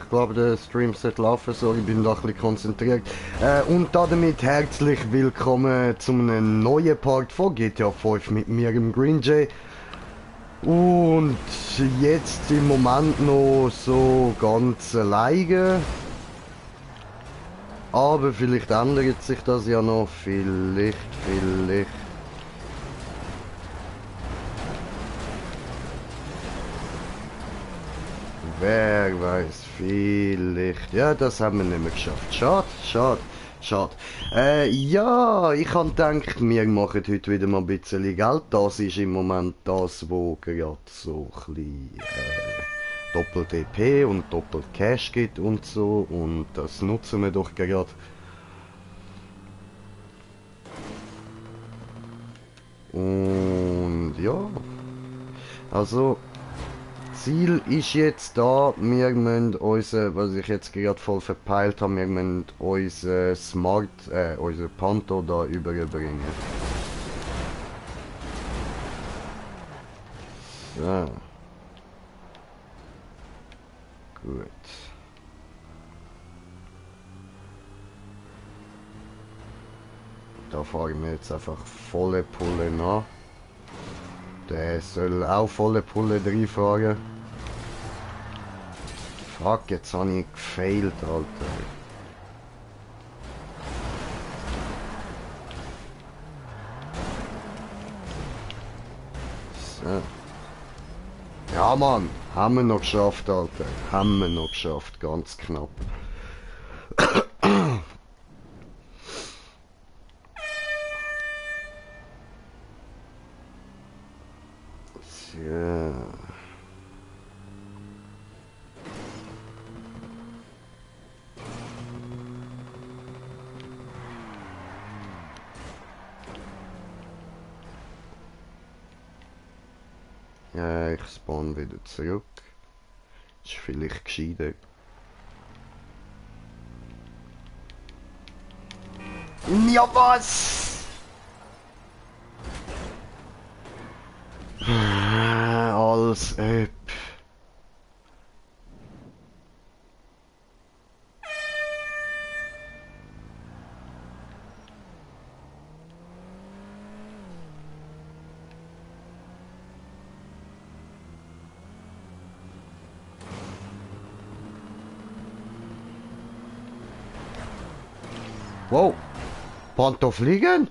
Ich glaube, der Stream sollte laufen, so, ich bin da ein bisschen konzentriert. Und damit herzlich willkommen zu einem neuen Part von GTA 5 mit mir, im Green Jay. Und jetzt im Moment noch so ganz alleine. Aber vielleicht ändert sich das ja noch. Vielleicht. Wer weiß, vielleicht. Ja, das haben wir nicht mehr geschafft. Schade. Ja, ich habe gedacht, wir machen heute wieder mal ein bisschen Geld. Das ist im Moment das, wo gerade so ein bisschen Doppel-DP und Doppel-Cash gibt und so. Und das nutzen wir doch gerade. Und ja, also Ziel ist jetzt da, wir müssen unser, was ich jetzt gerade voll verpeilt habe, wir müssen unser unser Panto da überbringen. So. Gut. Da fahren wir jetzt einfach volle Pulle nach. Der soll auch volle Pulle reinfahren. Fuck, jetzt habe ich gefailt, Alter. So. Ja, Mann, haben wir noch geschafft, Alter. Haben wir noch geschafft, ganz knapp. So. Ja, ich spawn wieder zurück. Ist vielleicht gescheiter. Ja, was? Als ob. Wow, Panther fliegen?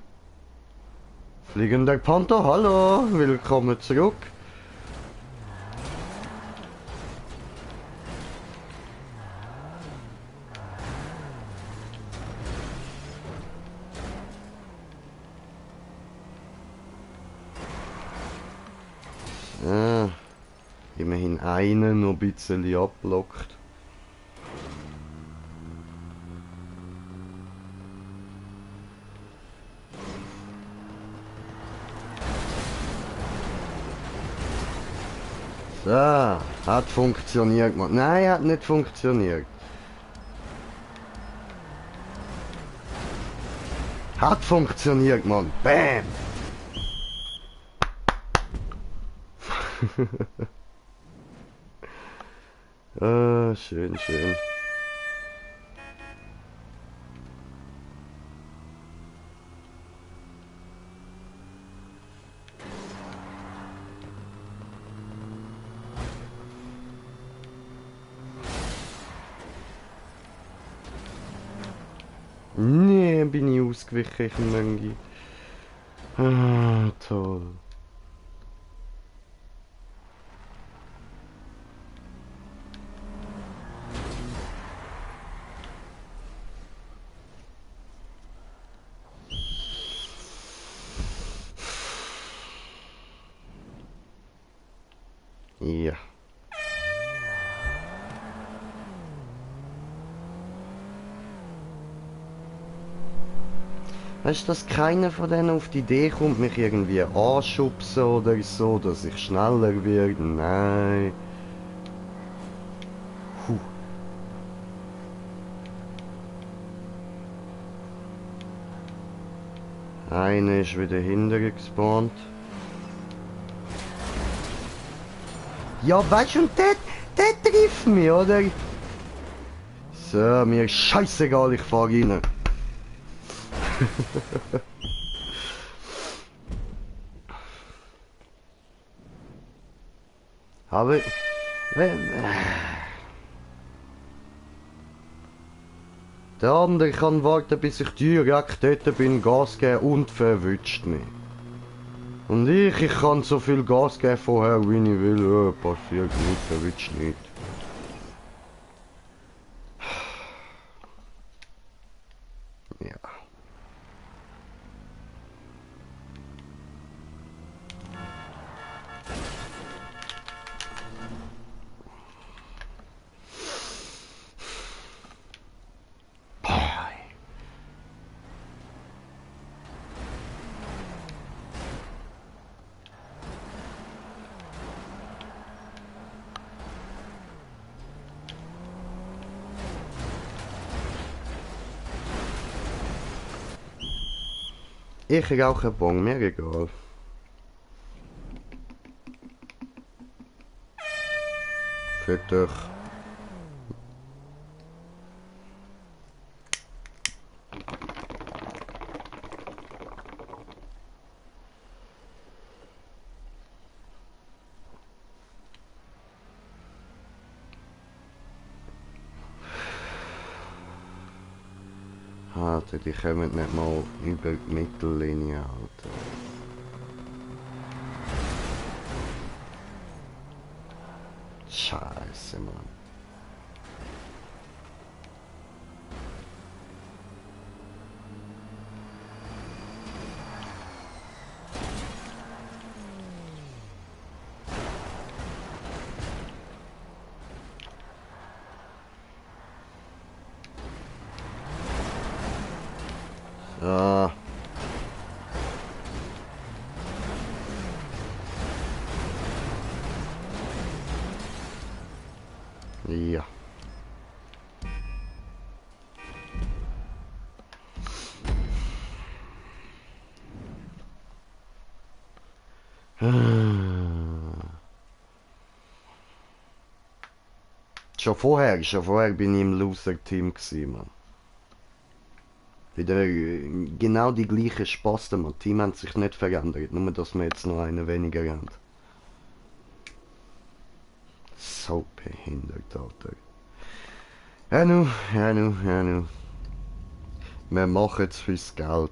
Fliegender Panther, hallo, willkommen zurück. Immerhin einen noch ein bisschen abblockt. So, hat funktioniert. Nein, hat nicht funktioniert. Hat funktioniert, Mann. Bam! Ah, schön. Nee, bin ich ausgewichen, ich Möngi. Ah, toll. Ja. Weißt du, dass keiner von denen auf die Idee kommt, mich irgendwie anschubsen oder so, dass ich schneller werde? Nein. Puh. Einer ist wieder hinterher gespawnt. Ja, weißt du, und der trifft mich, oder? So, mir ist scheißegal, ich fahr rein. Aber... Der andere kann warten, bis ich direkt dort bin, Gas geben und verwünscht mich. Und ich kann so viel Gas geben vorher, wie ich will. Passiert nichts, verwünscht nicht. Ja. Ich rauche einen Bon, mir egal. Für dich. Alter, die kommen nicht mal über die Mittellinie, Alter. Scheiße, Mann. So. Ja. Schon vorher bin ich im Loser-Team gewesen, Mann. Wieder genau die gleichen Spasten, Mann. Die Team haben sich nicht verändert, nur dass wir jetzt noch einen weniger haben. So behindert, Alter. Ja nu. Wir machen es fürs Geld,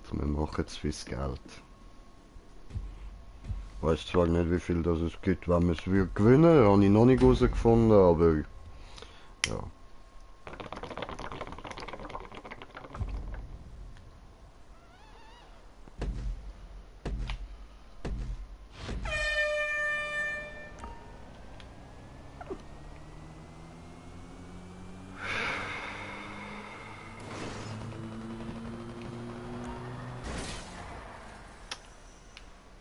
Ich weiß zwar nicht, wie viel das es gibt, wenn wir es gewinnen würde, habe ich noch nicht herausgefunden, aber ja.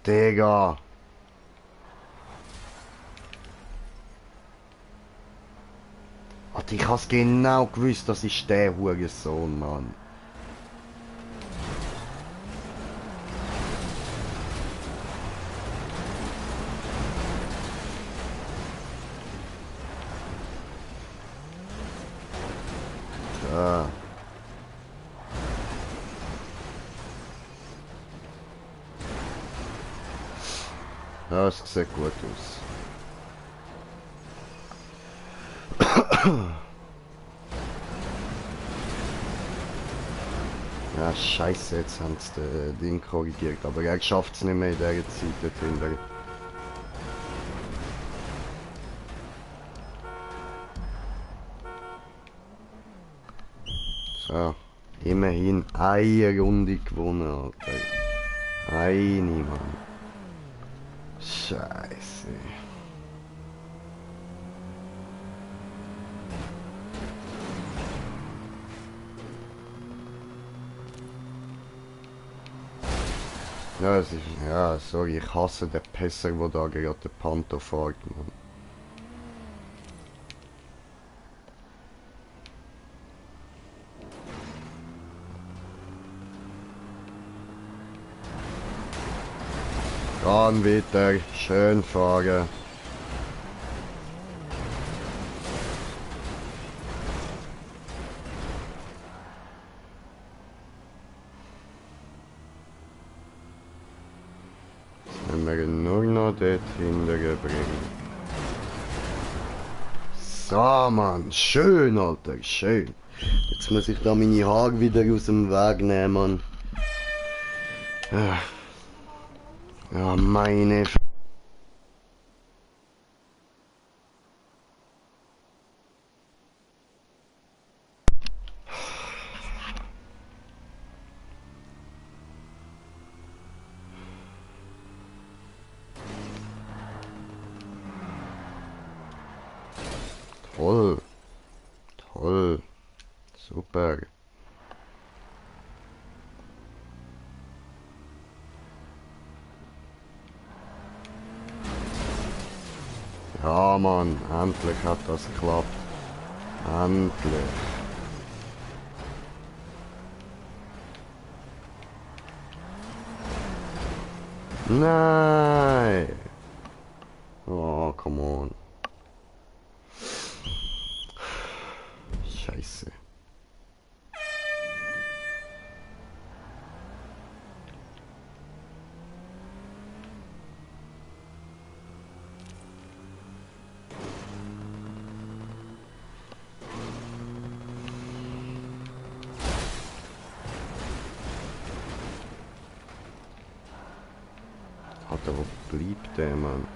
Digga. Alter, ich hab's genau gewusst, das ist der Hurensohn, Mann. Ja. Ja, es sieht gut aus. Ja, scheiße, jetzt haben sie das Ding korrigiert, aber er schafft es nicht mehr in dieser Zeit dort hinten. So, immerhin eine Runde gewonnen, Alter. Eine, Mann. Scheiße. Ja, es ist, ja, sorry, ich hasse den Pisser, der da gerade den Panther fährt, Mann. Dann wieder, schön fahren. dort hinterher bringen. So, Mann. Schön, Alter. Schön. Jetzt muss ich da meine Haare wieder aus dem Weg nehmen, Mann. Ja, meine... Toll. Toll. Super. Ja, Mann. Endlich hat das geklappt. Endlich. Nein. Oh, come on. Scheiße. Alter, wo bleibt der, Mann?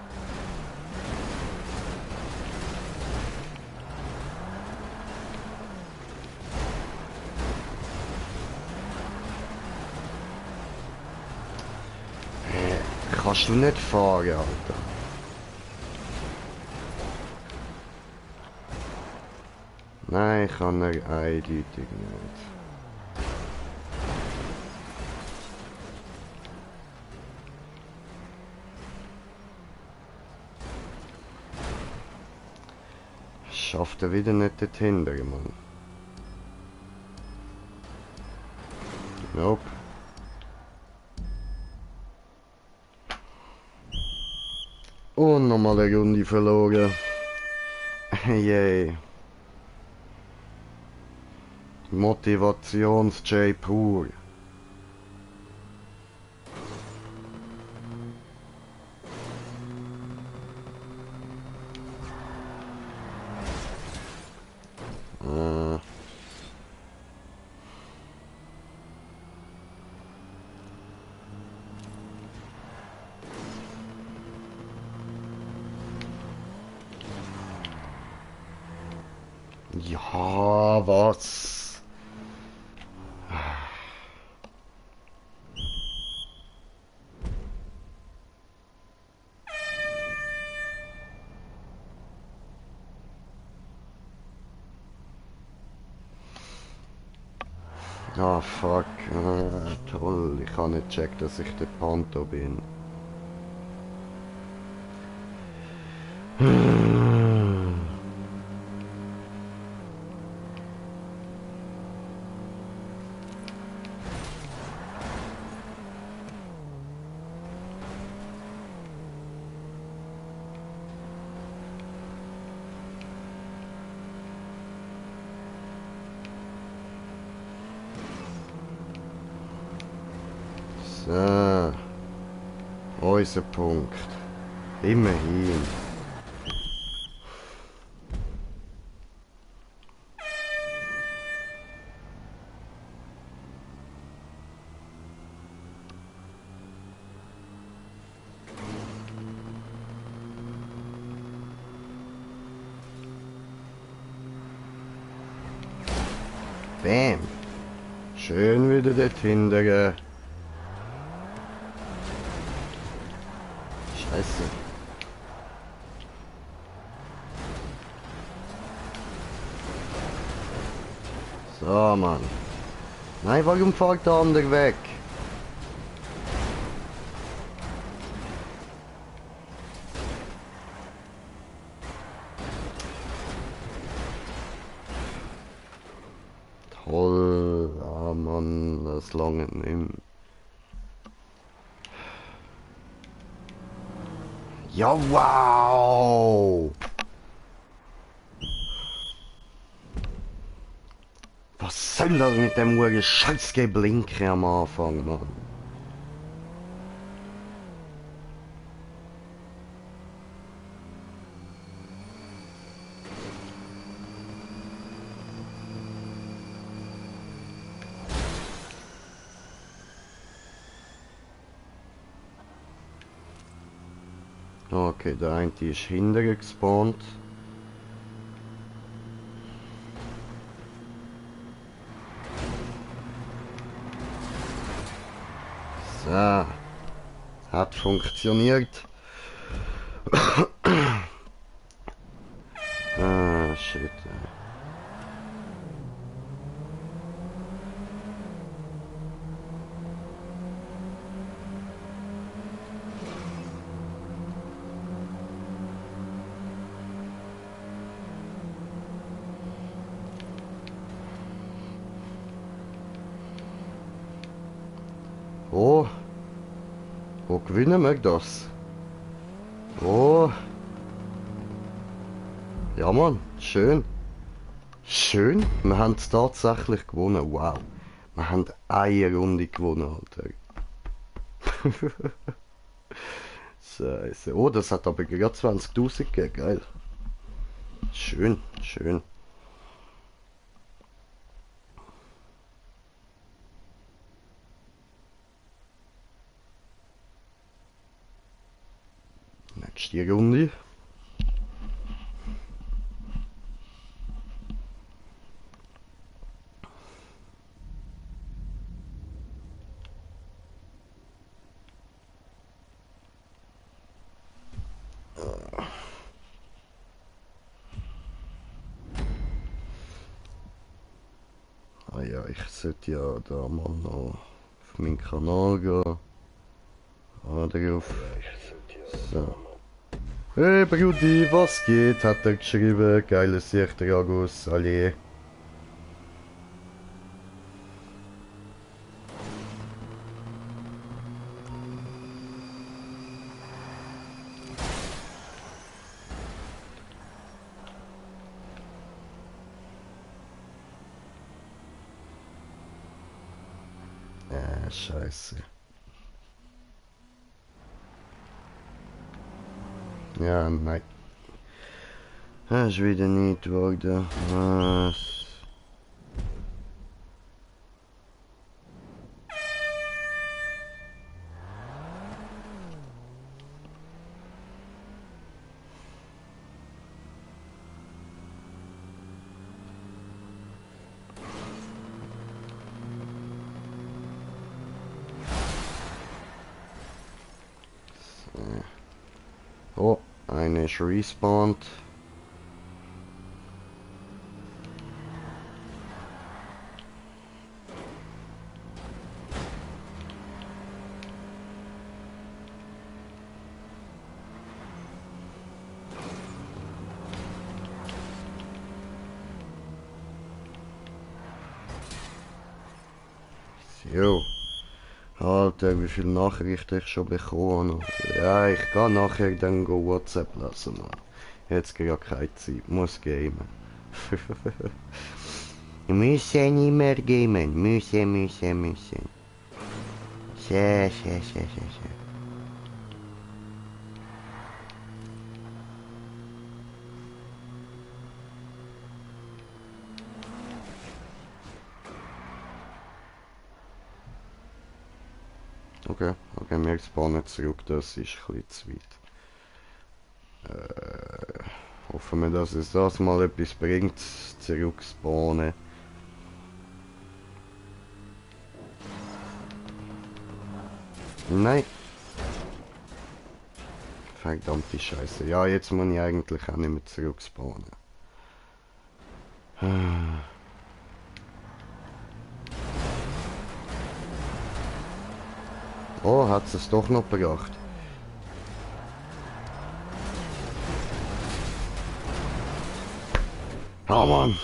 Kannst du nicht fahren, Alter? Nein, kann er eindeutig nicht. Schafft er wieder nicht dort hinten, Mann. Nope. Und nochmal eine Runde verloren. Yay. Motivations-J pur. Ja, was? Ah, fuck. Toll, ich kann nicht checken, dass ich der Panto bin. So. Unser Punkt. Immerhin. Bam. Schön wieder dort hinten. Scheiße. So, Mann. Nein, warum fährt der andere weg? Toll. Ah, Mann, das lange nicht mehr. Ja, wow! Was soll das mit dem Scheiß-Geblinke am Anfang, Mann? Okay, der eine ist hinterher gespawnt. So. Hat funktioniert. Ah, shit. Oh. Wo gewinnen wir das? Oh. Ja, Mann. Schön. Schön. Wir haben es tatsächlich gewonnen. Wow. Wir haben eine Runde gewonnen, Alter. Scheiße. Oh, das hat aber gerade 20.000 gegeben. Geil. Schön, schön. Nächste Runde. Ah ja, ich sollte ja da mal noch auf meinen Kanal gehen. Ah, drauf. So. Hey Brudi, was geht? Hat er geschrieben. Geiles Sicht, Agus, alle. Scheiße. Ja, nein. Das ist wieder nicht geworden. Was? Oh, eine ist respawned. Jo. Alter, wie viele Nachrichten ich schon bekommen habe. Ja, ich kann nachher dann go WhatsApp lassen, Mann. Jetzt gerade keine Zeit, muss gamen. Müssen immer gamen, müssen. Sehr. Okay, wir spawnen zurück, das ist ein bisschen zu weit. Hoffen wir, dass es das mal etwas bringt, zurück spawnen. Nein. Verdammte Scheiße. Ja, jetzt muss ich eigentlich auch nicht mehr zurück spawnen. Oh, hat es doch noch gebracht. Ah, Mann!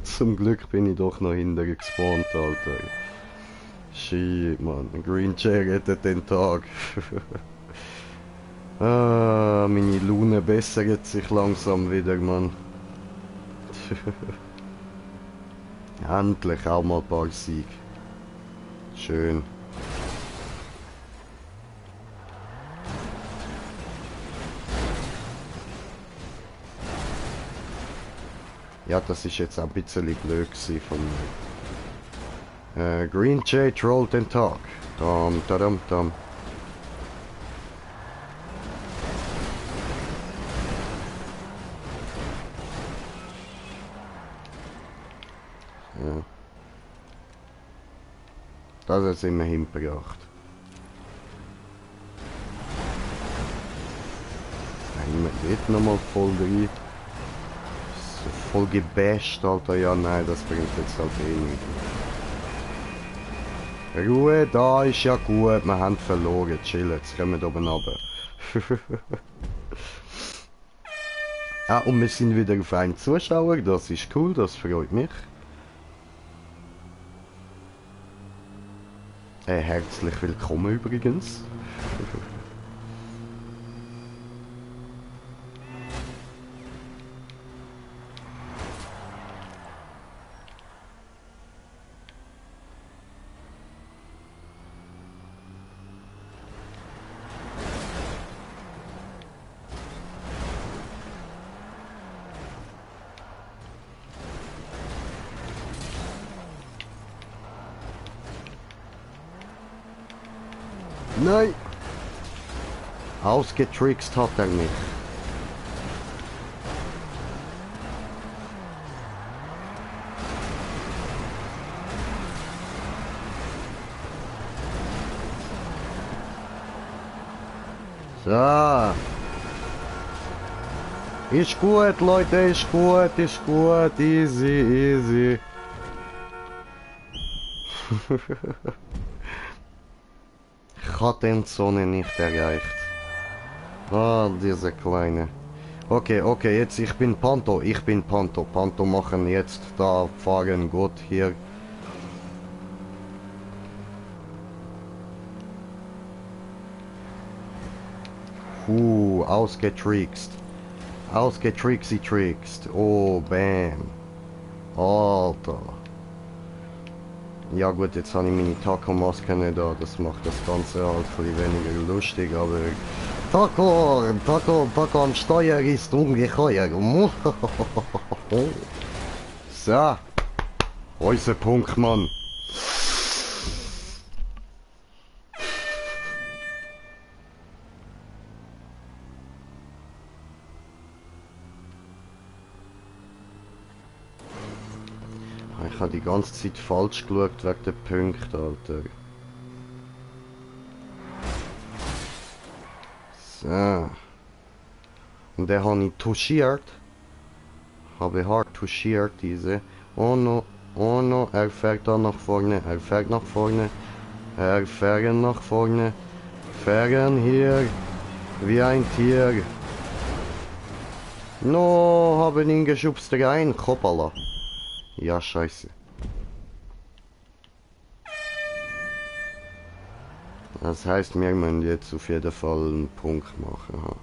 Zum Glück bin ich doch noch hinter gespawnt, Alter. Shit, Mann. Green Jay rettet den Tag. Ah, meine Laune bessert sich langsam wieder, Mann. Endlich auch mal ein paar Siege. Schön. Ja, das ist jetzt auch ein bisschen blöd von mir. Green Jay trollt den Tag. Dam. Ja. Das hat es immerhin gebracht. Nein, geht nochmal voll rein. So voll gebasht, Alter. Ja, nein, das bringt jetzt halt eh nichts. Ruhe, da ist ja gut. Wir haben verloren. Chillen, jetzt kommen wir oben runter. Ah, und wir sind wieder auf einen Zuschauer. Das ist cool, das freut mich. Herzlich willkommen übrigens. Nein! Ausgetrickst hat er mich. So. Ist gut, Leute, ist gut, ist gut. Easy, easy. Ich habe den Sonne nicht erreicht. Ah, diese kleine. Okay, okay, jetzt ich bin Panto, ich bin Panto. Panto machen jetzt da fahren gut hier. Ausgetrickst. Ausgetrickst. Oh, bam. Alter. Ja gut, jetzt habe ich meine Taco-Maske nicht da. Das macht das Ganze halt ein bisschen weniger lustig, aber... Taco am Steuer ist ungeheuer. So. Unser Punkt, Mann. Ich habe die ganze Zeit falsch geschaut wegen der Punkte, Alter. So. Und den habe ich touchiert. Habe hart touchiert, diese. Oh no, er fährt da nach vorne, er fährt nach vorne. Er fährt nach vorne. Fähren hier. Wie ein Tier. No, haben ihn geschubst rein, hoppala. Ja, scheiße. Das heißt, wir müssen jetzt auf jeden Fall einen Punkt machen.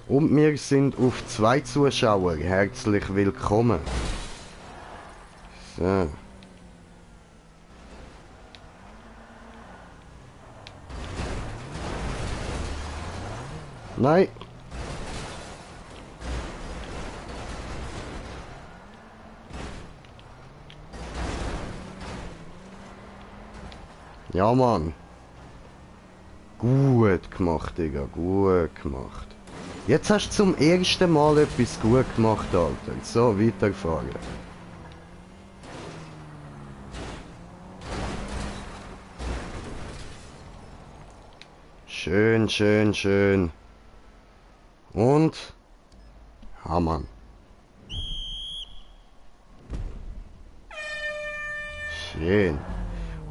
Und wir sind auf 2 Zuschauer. Herzlich willkommen. So. Nein. Ja, Mann. Gut gemacht, Digga. Gut gemacht. Jetzt hast du zum ersten Mal etwas gut gemacht, Alter. So, weiterfahren. Schön, schön, schön. Und? Ja, Mann. Schön.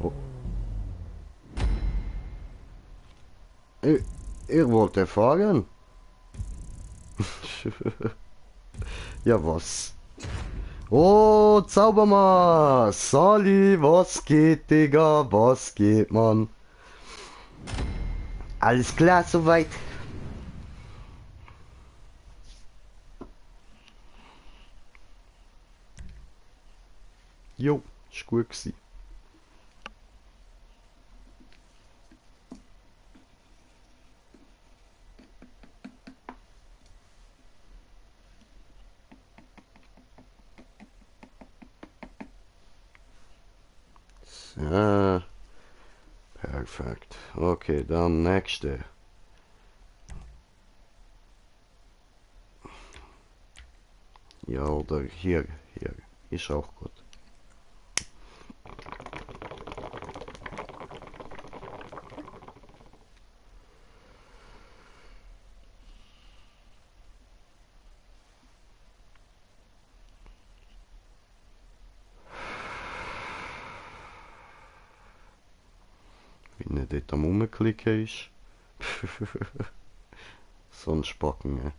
Oh. Ich wollte fahren. Ja, was? Oh, Zaubermann! Sali, was geht, Digga? Was geht, Mann? Alles klar soweit? Jo, ist gut gewesen. So. Perfekt. Okay, dann nächste. Ja, oder hier, hier. Ist auch gut. Wenn er dort am Rumklicken ist. So ein Spacken, ne?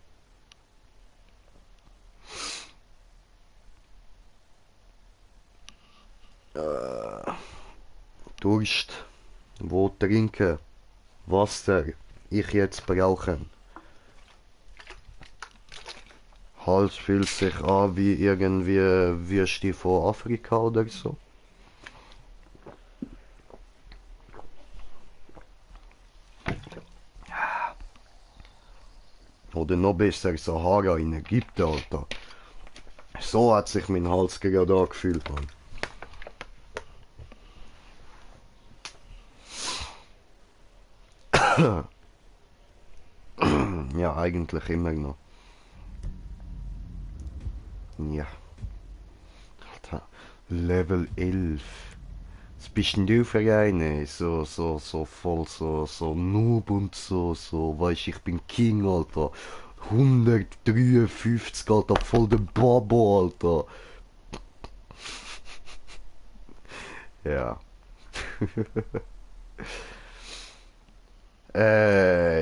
Durst. Wo trinken? Wasser. Ich jetzt brauchen. Hals fühlt sich an wie irgendwie Würste von Afrika oder so. Oder noch besser Sahara in Ägypten, Alter. So hat sich mein Hals gerade angefühlt, Mann. Ja, eigentlich immer noch. Ja. Alter. Level 11. Was bist denn du für eine? So voll so Noob und so, weißt ich bin King, Alter. 153, Alter, voll der Babo, Alter. Ja.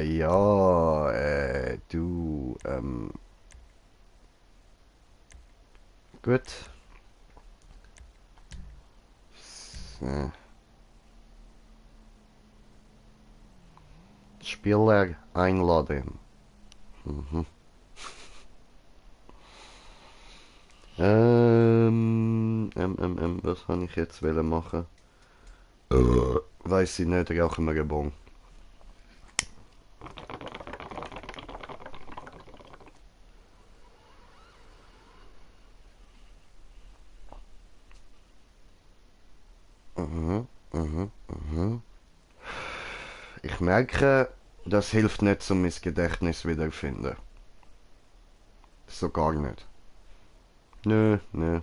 Ja, du, gut. So. Spieler einladen. Mhm. Was kann ich jetzt machen? Weiß ich nicht, rauchen wir einen Bon. Mhm, mhm, mhm. Ich merke, das hilft nicht, um mein Gedächtnis wiederzufinden. So gar nicht. Nö, nö.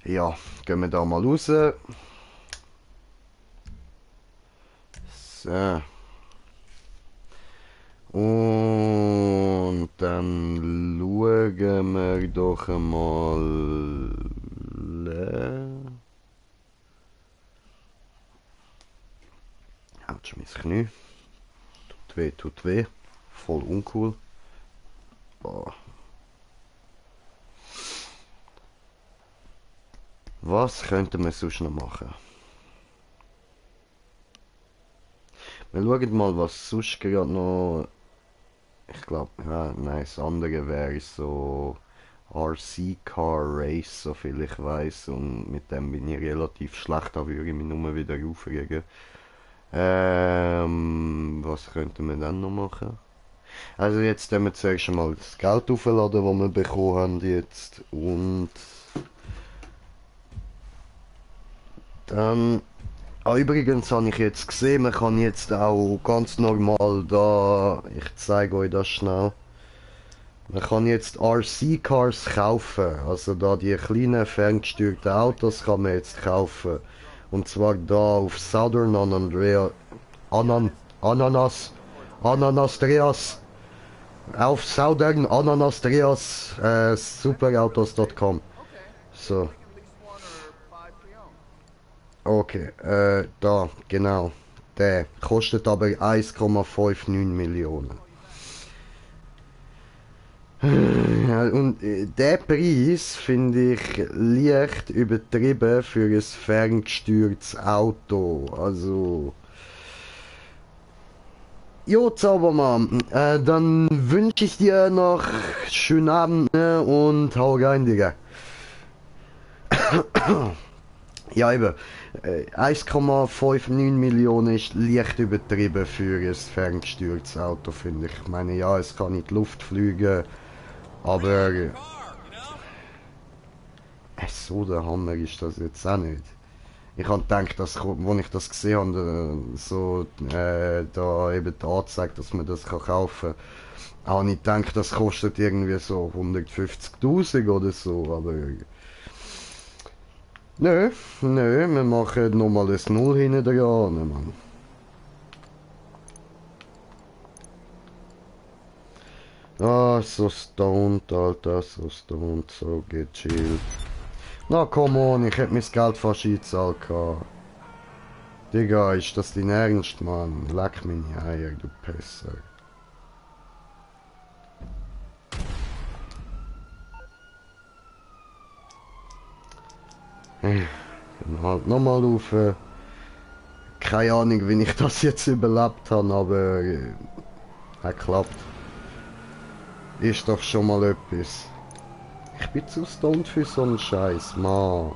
Ja, gehen wir da mal raus. So. Und dann schauen wir doch mal. Autsch, mein Knie. Tut weh, tut weh. Voll uncool. Boah. Was könnten wir sonst noch machen? Wir schauen mal, was sonst gerade noch. Ich glaube, ja, nein, das andere wäre so RC Car Race, soviel ich weiß. Und mit dem bin ich relativ schlecht, da würde ich mich nur wieder aufregen. Was könnten wir dann noch machen? Also jetzt können wir zuerst mal das Geld aufladen, das wir bekommen haben jetzt. Und dann... Ah, übrigens habe ich jetzt gesehen, man kann jetzt auch ganz normal da... Ich zeige euch das schnell. Man kann jetzt RC-Cars kaufen. Also da die kleinen ferngesteuerten Autos kann man jetzt kaufen. Und zwar da auf Southern Ananas... Ananastreas... Auf Southern Ananastreas superautos.com. So, okay, da, genau. Der kostet aber 1,59 Millionen. Ja, und der Preis finde ich leicht übertrieben für ein ferngesteuertes Auto. Also, jo, Zaubermann, dann wünsche ich dir noch schönen Abend, ne, und hau rein, Digga. Ja, eben. 1,59 Millionen ist leicht übertrieben für ein ferngesteuertes Auto, finde ich. Ich meine, ja, es kann in die Luft fliegen, aber so der Hammer ist das jetzt auch nicht. Ich habe gedacht, dass, als ich das gesehen habe, so, da eben die Anzeige, dass man das kaufen kann, habe ich gedacht, das kostet irgendwie so 150.000 oder so, aber nö, nö, wir machen nochmal ein Null hinten dran, Mann. Ah, so stoned, Alter, so stoned, so gechillt. Na, come on, ich hätte mein Geld fast eingezahlt gehabt. Digga, ist das dein Ernst, Mann? Leck meine Eier, du Pisser. Dann halt nochmal auf. Keine Ahnung, wie ich das jetzt überlebt habe, aber hat geklappt. Ist doch schon mal etwas. Ich bin zu stoned für so einen Scheiß, Mann.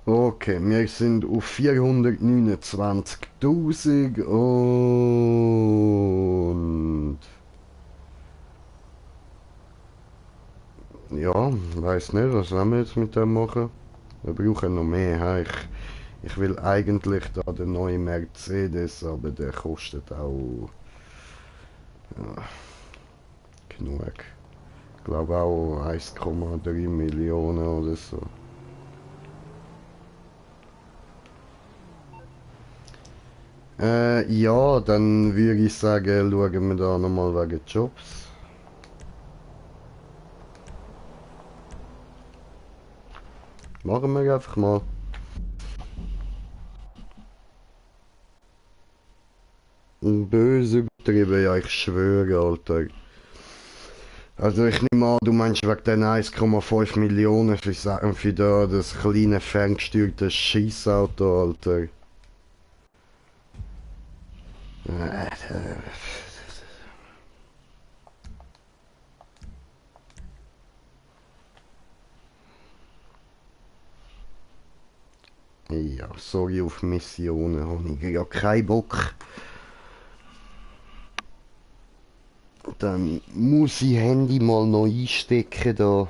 Okay, wir sind auf 429.000 und... Ja, weiß nicht, was wollen wir jetzt mit dem machen? Wir brauchen noch mehr. He? Ich will eigentlich da den neuen Mercedes, aber der kostet auch ja, genug. Ich glaube auch 1,3 Millionen oder so. Ja, dann würde ich sagen, schauen wir da nochmal wegen Jobs. Machen wir einfach mal. Böse übertrieben, ja, ich schwöre, Alter. Also ich nehme an, du meinst wegen den 1,5 Millionen für das kleine ferngesteuerte Schießauto, Alter. Ja, sorry, auf Missionen habe ich ja keinen Bock. Dann muss ich Handy mal noch einstecken da.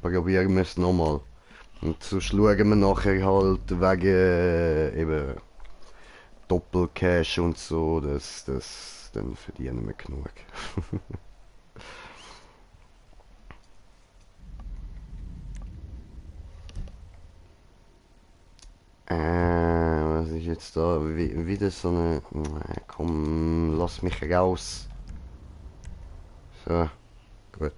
Probieren wir es nochmal. Und sonst schauen wir nachher halt wegen eben Doppelcash und so, dann verdienen wir genug. Was ist jetzt da? Wieder so eine... Komm, lass mich raus. So, gut.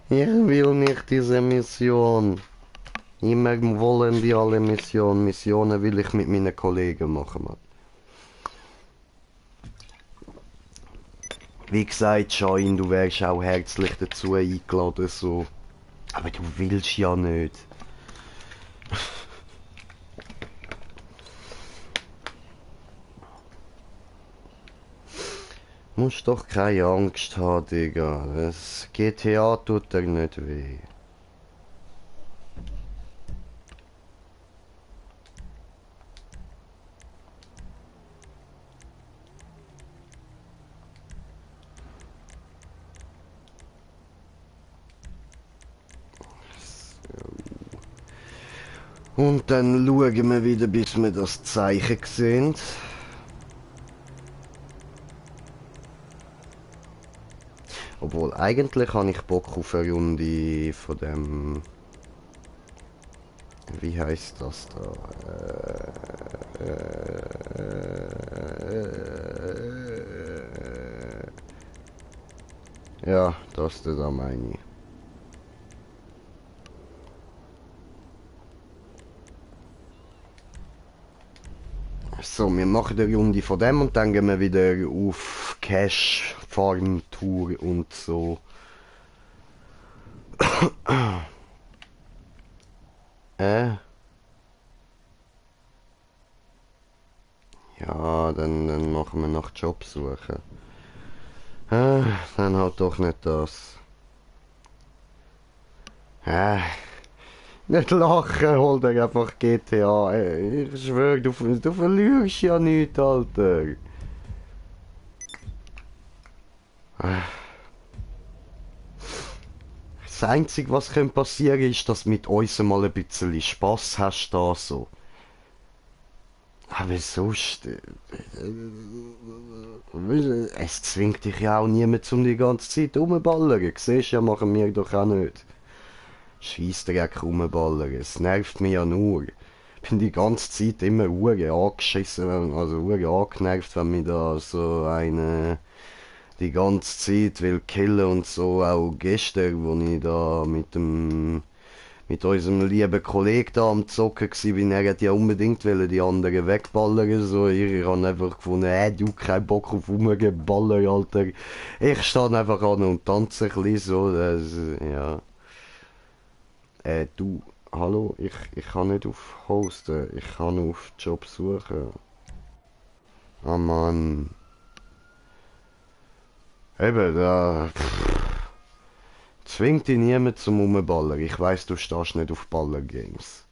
Ich will nicht diese Mission. Immer wollen die alle Missionen. Missionen will ich mit meinen Kollegen machen, Mann. Wie gesagt, Schein, du wärst auch herzlich dazu eingeladen, so. Aber du willst ja nicht. Musst doch keine Angst haben, Digga. Das GTA tut dir nicht weh. Und dann schauen wir wieder, bis wir das Zeichen sehen. Obwohl, eigentlich habe ich Bock auf eine Runde von dem... Wie heißt das da? Ja, das da meine ich. So, wir machen eine Runde von dem und dann gehen wir wieder auf Cash, Farm Tour und so. Äh? Ja, dann machen wir nach Jobsuche. Dann halt doch nicht das. Äh, nicht lachen, hol dir einfach GTA. Ich schwör, du verlierst ja nichts, Alter. Das Einzige, was passieren könnte, ist, dass du mit uns mal ein bisschen Spass hast da so. Aber sonst... es zwingt dich ja auch niemand, um die ganze Zeit rumballern. Siehst ja, machen wir doch auch nicht. Scheissdreck rumballern, es nervt mich ja nur. Ich bin die ganze Zeit immer angeschissen, also angenervt, wenn mich da so eine die ganze Zeit will killen und so. Auch gestern, wo ich da mit unserem lieben Kollegen da am Zocken war, er hat ja unbedingt die anderen wegballern. So. Ich habe einfach gefunden, du kein Bock auf rumgeballern, Alter. Ich stehe einfach an und tanze ein bisschen so. Das, ja. Du, hallo, ich kann nicht auf Hosten, ich kann auf Job suchen. Ah Mann. Eben, da zwingt dich niemand zum Rumballern. Ich weiss, du stehst nicht auf Baller-Games.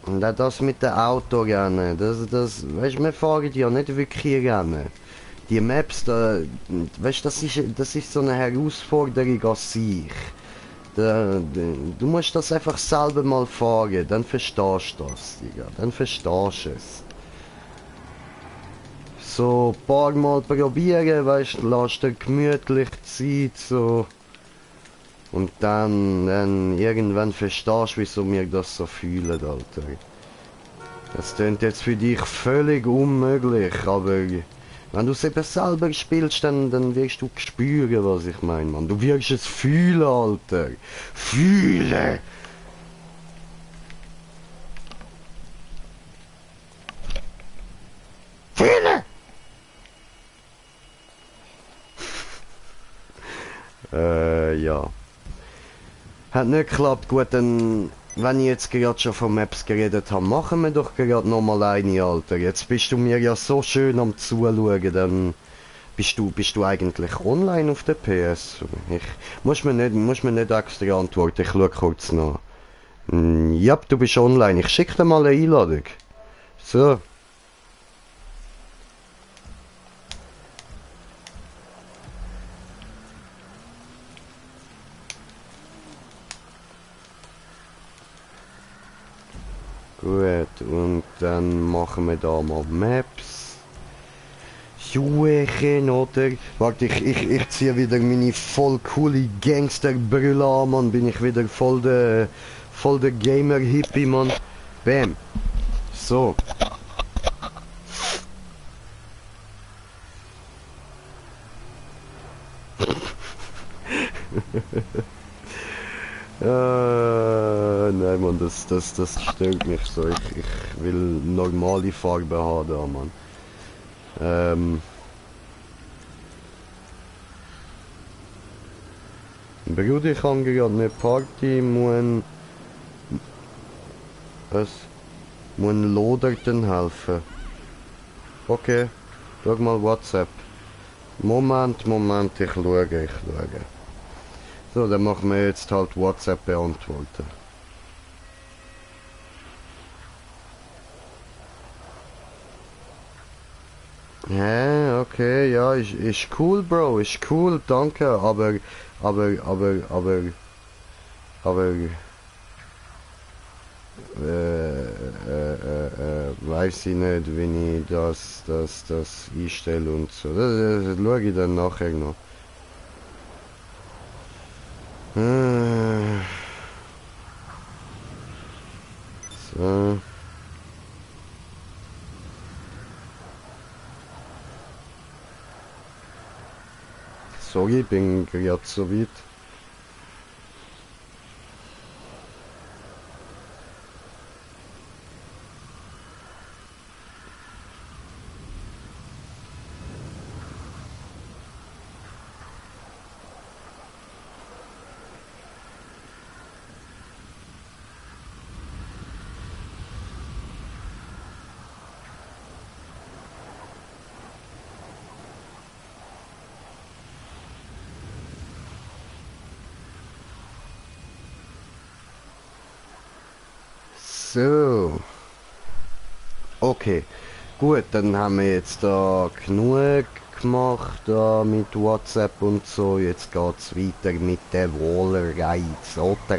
Und auch das mit den Autorennen, weißt du, wir fahren ja nicht wirklich Rennen. Die Maps, da, weißt das ist so eine Herausforderung an sich. Du musst das einfach selber mal fahren, dann verstehst du das, Digga. Dann verstehst du es. So ein paar Mal probieren, weißt du, lass dir gemütlich Zeit, so. Und dann irgendwann verstehst du, wieso wir das so fühlen, Alter. Das klingt jetzt für dich völlig unmöglich, aber wenn du es eben selber spielst, dann wirst du spüren, was ich meine, Mann. Du wirst es fühlen, Alter. Fühlen! Fühlen! Ja. Hat nicht geklappt, gut, dann, wenn ich jetzt gerade schon von Maps geredet habe, machen wir doch gerade nochmal eine, Alter. Jetzt bist du mir ja so schön am Zuschauen, dann bist du eigentlich online auf der PS? Muss mir nicht extra antworten, ich schau kurz nach. Ja, du bist online, ich schicke dir mal eine Einladung. So. Gut, und dann machen wir da mal Maps. Suchen, oder? Warte, ich ziehe wieder meine voll coole Gangsterbrille an, Mann. Bin ich wieder voll der Gamer-Hippie, Mann. Bam. So. Nein, Mann, das stört mich so. Ich will normale Farbe haben, da, Mann. Bruder, ich habe gerade eine Party, was? Muss Loderten helfen. Okay, schau mal WhatsApp. Moment, ich schaue. So, dann machen wir jetzt halt WhatsApp beantworten. Hä, okay, ja, ist cool, Bro, ist cool, danke, aber, aber, weiß ich nicht, wie ich das einstelle und so. Das schaue ich dann nachher noch. So. Sorry, ich bin gerade so weit. So. Okay. Gut, dann haben wir jetzt da genug gemacht da mit WhatsApp und so. Jetzt geht's weiter mit der Wohlreiz, oder?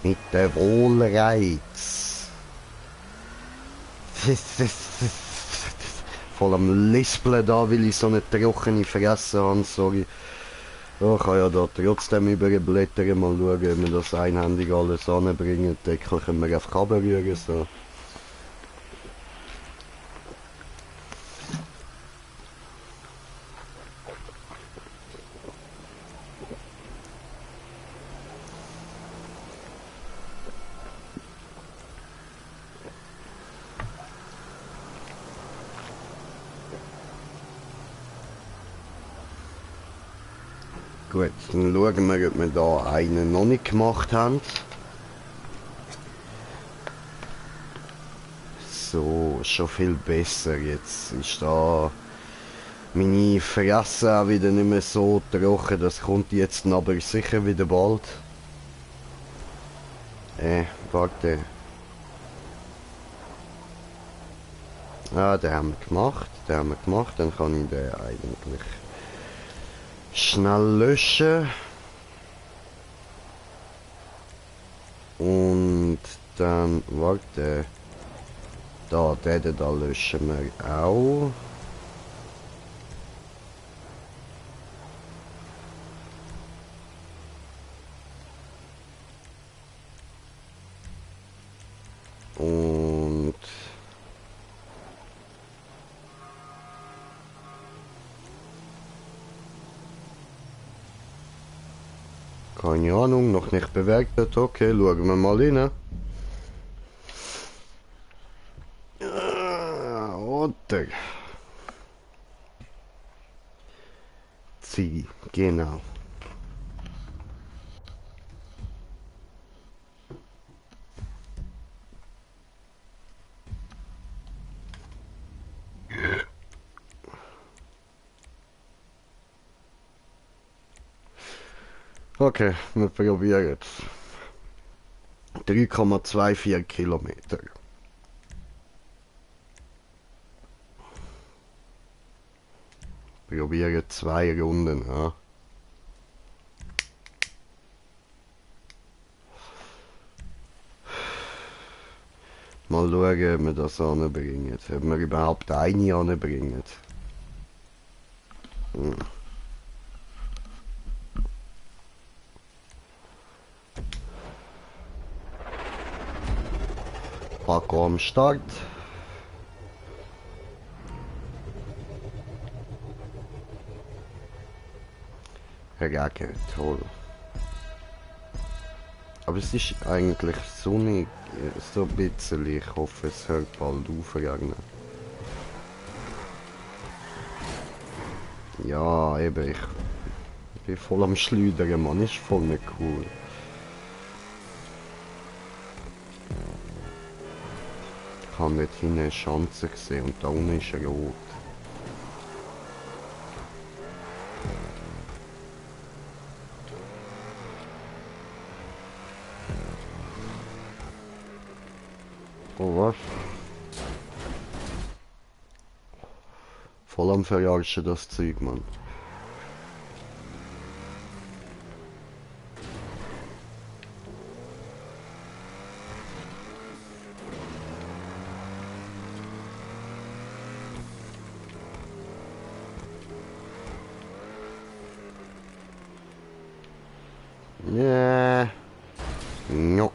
Mit der Wohlreiz. Voll am Lispeln da, weil ich so eine trockene Fresse habe, sorry. Ja, ich kann ja da trotzdem überblättern, mal schauen, ob wir das einhändig alles anbringen. Den Deckel können wir einfach runterrühren, so. Gut, dann schauen wir, ob wir da einen noch nicht gemacht haben. So, schon viel besser. Jetzt ist da meine Fresse auch wieder nicht mehr so trocken. Das kommt jetzt aber sicher wieder bald. Warte. Ah, den haben wir gemacht. Den haben wir gemacht. Dann kann ich den eigentlich schnell löschen. Und dann, warte. Den da löschen wir auch. Und keine Ahnung, noch nicht bewertet. Okay, schauen wir mal rein. Oder sie, genau. Okay, wir probieren es. 3,24 Kilometer. Probieren 2 Runden, ja. Mal schauen, ob wir das anbringen. Ob wir überhaupt eine anbringen. Hm. Paco am Start. Regen, toll. Aber es ist eigentlich sonnig, so ein bisschen. Ich hoffe, es hört bald auf regnen. Ja, eben, ich bin voll am Schleudern, Mann, ist voll nicht cool. Ich habe dort hinten eine Schanze gesehen und da unten ist rot. Oh, was? Voll am Verarschen, das Zeug, Mann. Ja. No.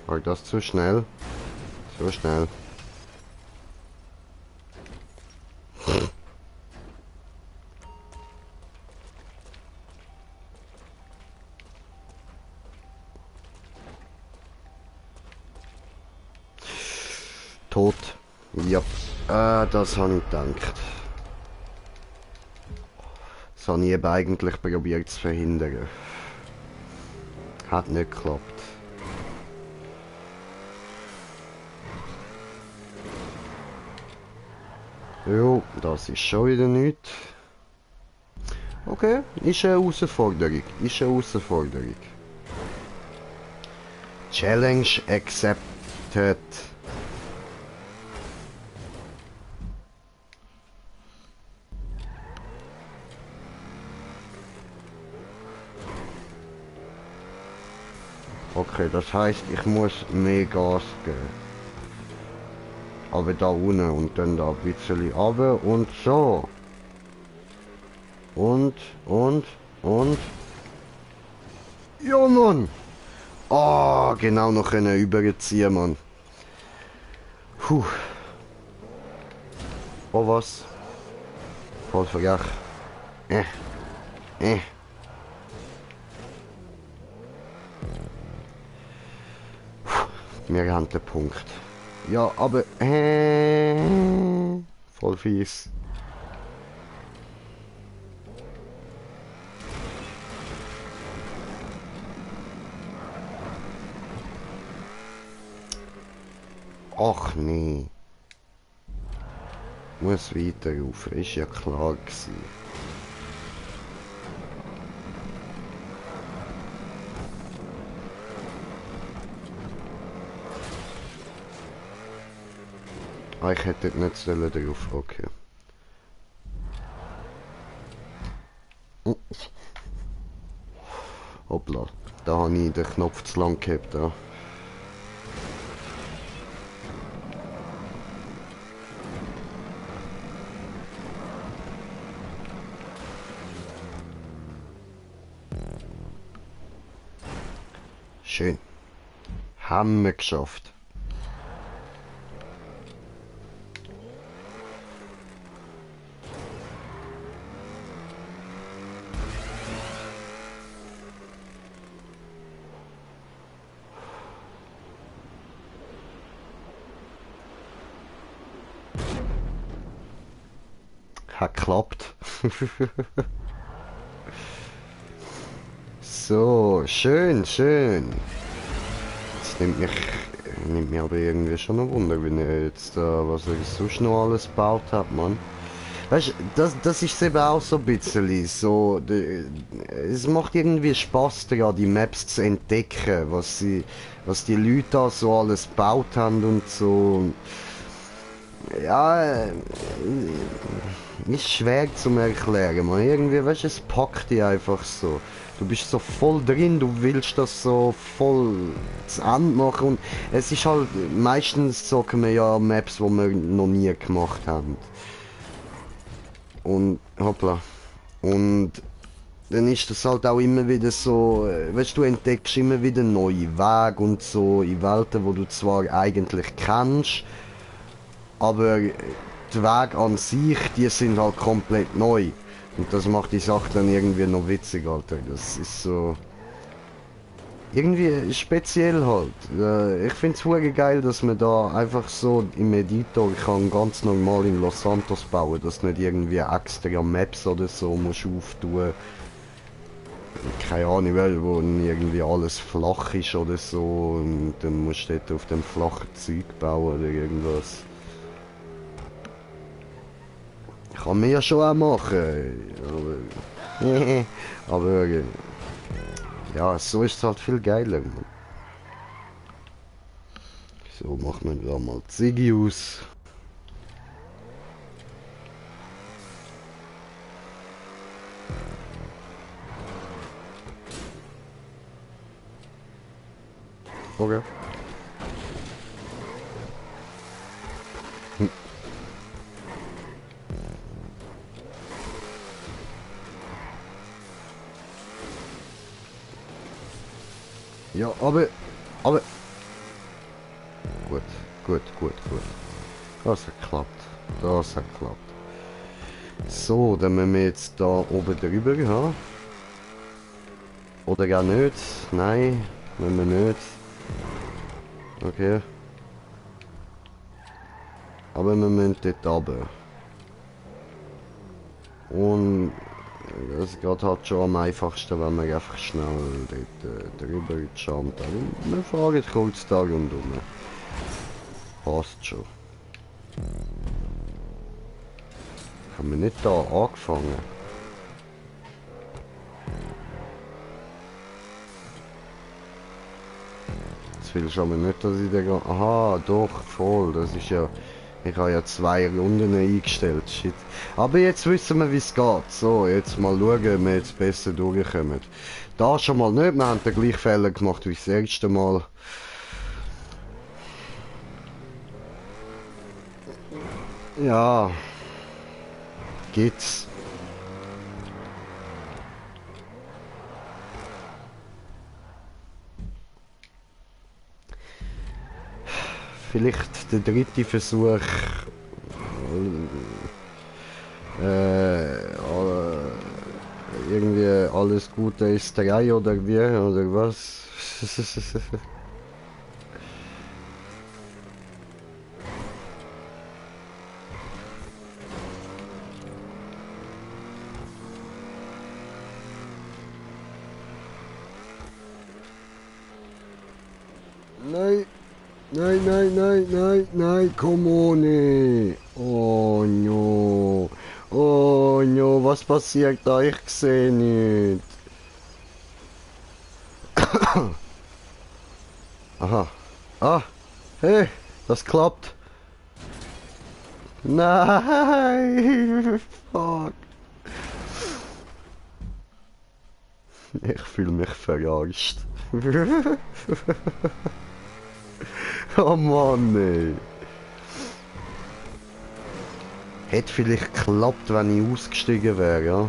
War das zu schnell? So schnell. Tot. Ja. Das habe ich gedacht. Das habe ich eben eigentlich probiert zu verhindern. Hat nicht geklappt. Jo, das ist schon wieder nichts. Okay, ist eine Herausforderung. Ist eine Herausforderung. Challenge accepted. Okay, das heißt, ich muss mehr Gas geben. Aber da unten und dann da ein bisschen runter und so. Und. Ja, Mann! Ah, genau noch können überziehen, Mann. Puh. Oh, was? Voll vergessen. Äh. Äh. Wir haben den Punkt. Ja, aber... voll fies. Ach nee. Muss weiter rauf, ist ja klar gewesen. Ah, ich hätte nicht sollen drauf, okay. Hoppla, da habe ich den Knopf zu lang gehabt. Da. Schön. Haben wir geschafft. Hat geklappt. So, schön, schön. Das nimmt mich aber irgendwie schon ein Wunder, wenn er jetzt was er sonst noch alles gebaut hat, Mann. Weißt du, das ist eben auch so ein bisschen so. Es macht irgendwie Spaß daran, die Maps zu entdecken, was die Leute da so alles gebaut haben und so. Ja, ist schwer zu erklären, man. Irgendwie, weißt du, es packt dich einfach so. Du bist so voll drin, du willst das so voll zu Ende machen und es ist halt, meistens sagen wir ja Maps, die wir noch nie gemacht haben. Und, hoppla. Und dann ist das halt auch immer wieder so, weißt du, entdeckst immer wieder neue Wege und so in Welten, wo du zwar eigentlich kennst, aber die Wege an sich, die sind halt komplett neu. Und das macht die Sache dann irgendwie noch witzig, Alter. Das ist so... irgendwie speziell halt. Ich find's hure geil, dass man da einfach so im Editor kann ganz normal in Los Santos bauen, dass nicht irgendwie extra Maps oder so musst auftun. Keine Ahnung, weil wo irgendwie alles flach ist oder so und dann musst du dort auf dem flachen Zeug bauen oder irgendwas. Kann man ja schon auch machen, aber ja, so ist es halt viel geiler. So, machen wir da mal Ziggy aus. Okay. Ja, aber... Gut, gut. Das hat geklappt. Das hat geklappt. So, dann müssen wir jetzt da oben drüber haben. Oder gar nicht. Nein, müssen wir nicht. Okay. Aber wir müssen dort runter. Und Das geht halt schon am einfachsten, wenn man einfach schnell dort drüber jumpt. Aber wir fahren kurz da rundum. Passt schon. Haben wir nicht da angefangen? Jetzt will ich aber nicht, dass ich da... Aha, doch, voll. Das ist ja... Ich habe ja 2 Runden eingestellt. Shit. Aber jetzt wissen wir, wie es geht. So, jetzt mal schauen, ob wir jetzt besser durchkommen. Da schon mal nicht. Wir haben den gleichen Fehler gemacht wie das erste Mal. Ja. Gibt's. Vielleicht der dritte Versuch. Irgendwie alles Gute ist 3 oder wie, oder was? Nein, nein, nein, nein, nein, nein, come on. Oh no. Oh no, was passiert da? Ich sehe nicht. Aha. Ah, hey, das klappt. Nein, fuck. Ich fühle mich verarscht. Oh Mann, ey. Hätte vielleicht geklappt, wenn ich ausgestiegen wäre, ja.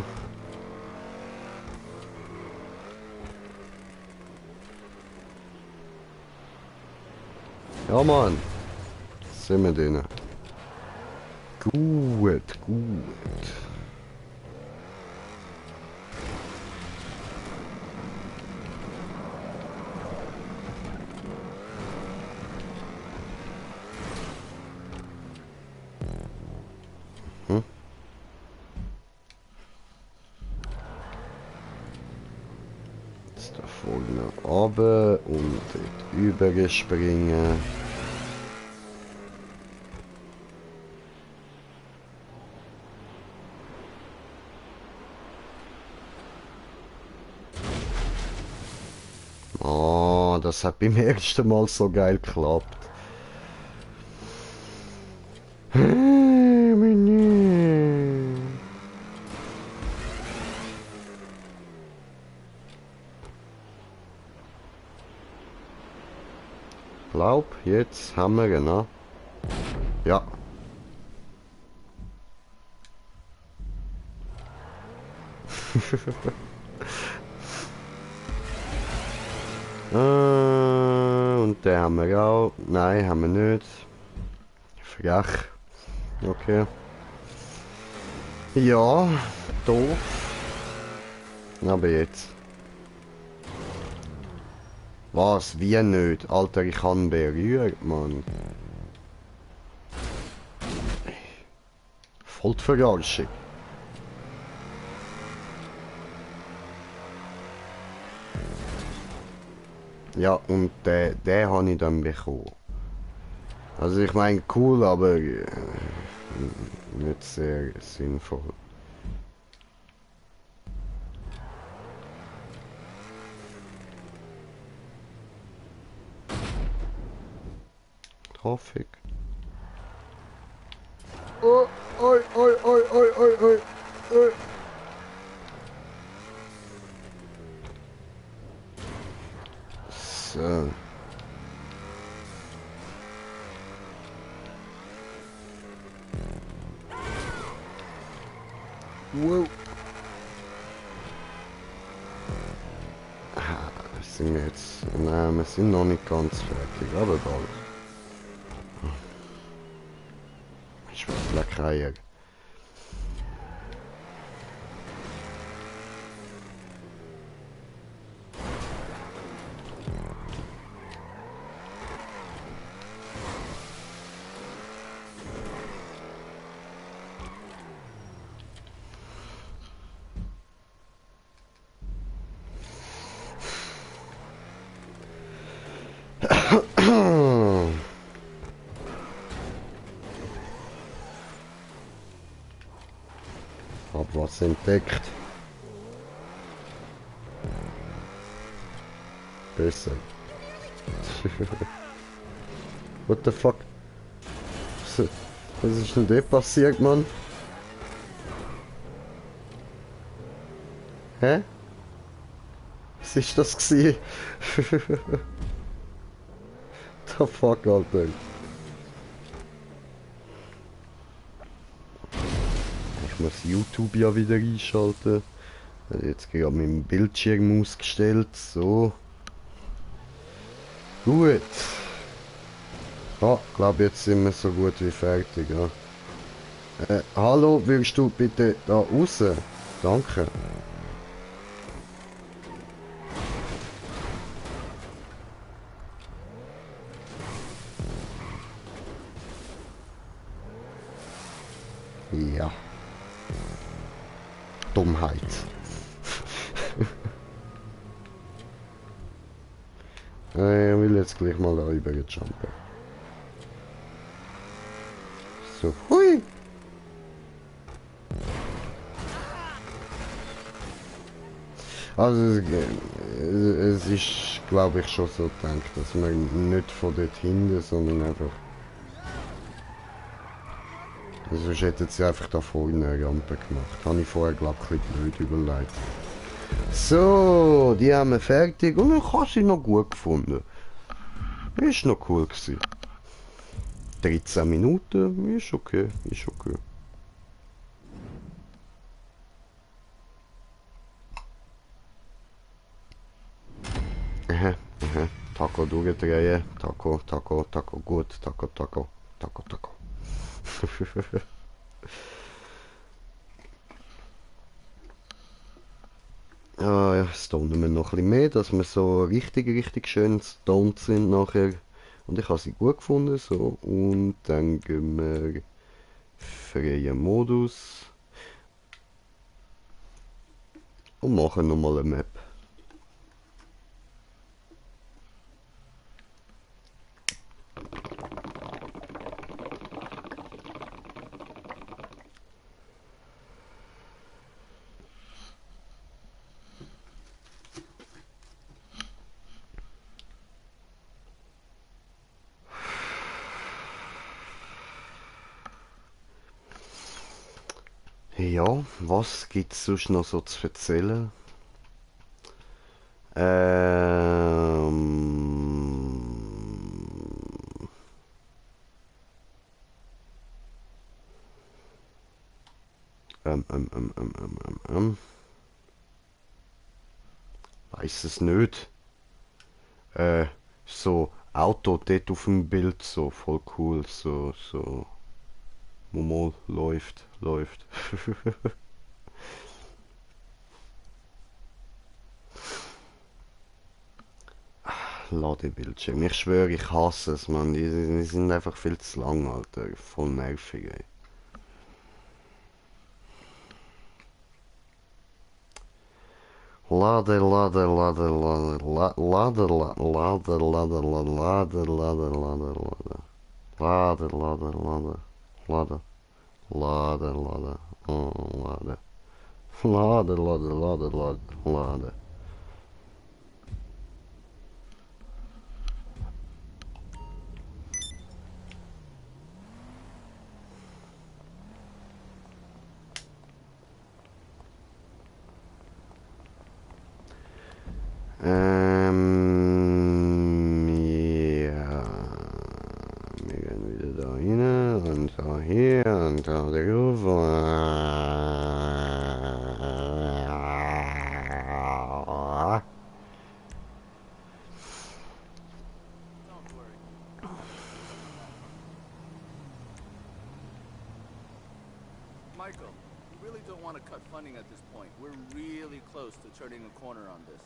Ja, Mann. Sind wir drin. Gut, gut. Jetzt da vorne runter und dort überspringen. Oh, das hat beim ersten Mal so geil geklappt. Glaub, jetzt haben wir genau. Ja. Und den haben wir auch. Nein, haben wir nicht. Frech. Okay. Ja, doof. Aber jetzt. Was? Wie nicht? Alter, ich kann berührt, Mann. Voll die Verarschung. Ja, und den habe ich dann bekommen. Also ich meine, cool, aber nicht sehr sinnvoll. Hoffe ich. Oh, oi, oi, oi, oi, oi, oi, oi. So. Wow. Sind wir jetzt... Nein, wir sind noch nicht ganz fertig, aber bald. Ich will Leckereien. Hab was entdeckt. Besser. What the fuck? Was ist denn da passiert, Mann? Hä? Was ist das gewesen? The fuck, Alter. Ich muss YouTube ja wieder einschalten. Jetzt gerade meinen Bildschirm ausgestellt. So. Gut. Ah, ich glaube, jetzt sind wir so gut wie fertig. Ja. Hallo, willst du bitte da raus? Danke. Ja. Dummheit. Ich will jetzt gleich mal da rüber jumpen. So, hui! Also es ist, glaube ich, schon so gedacht, dass man nicht von dort hinten, sondern einfach... Sonst hätten sie einfach da vorne eine Rampe gemacht. Habe ich vorher, glaube ich, ein bisschen blöd überlegt. So, die haben wir fertig und ich habe sie noch gut gefunden. Ist noch cool gewesen. 13 Minuten, ist okay, ist okay. Taco durchdrehen, Taco, Taco, Taco, gut, Taco, Taco, Taco, Taco. Ja, stonen wir noch ein bisschen mehr, dass wir so richtig schön stoned sind nachher. Und ich habe sie gut gefunden, so. Und dann gehen wir freien Modus. Und machen nochmal eine Map. Ja, was gibt es sonst noch so zu erzählen? Weiß es nicht. So Auto dort auf dem Bild, so voll cool, so. Momo läuft. Ladebildschirm. Ich schwöre, ich hasse es, man. Die sind einfach viel zu lang, Alter. Voll nervig, ey. Lade. Ja. Wir gehen wieder da rein und da hier und da rüber. Michael, we really don't want to cut funding at this point. We're really close to turning a corner on this.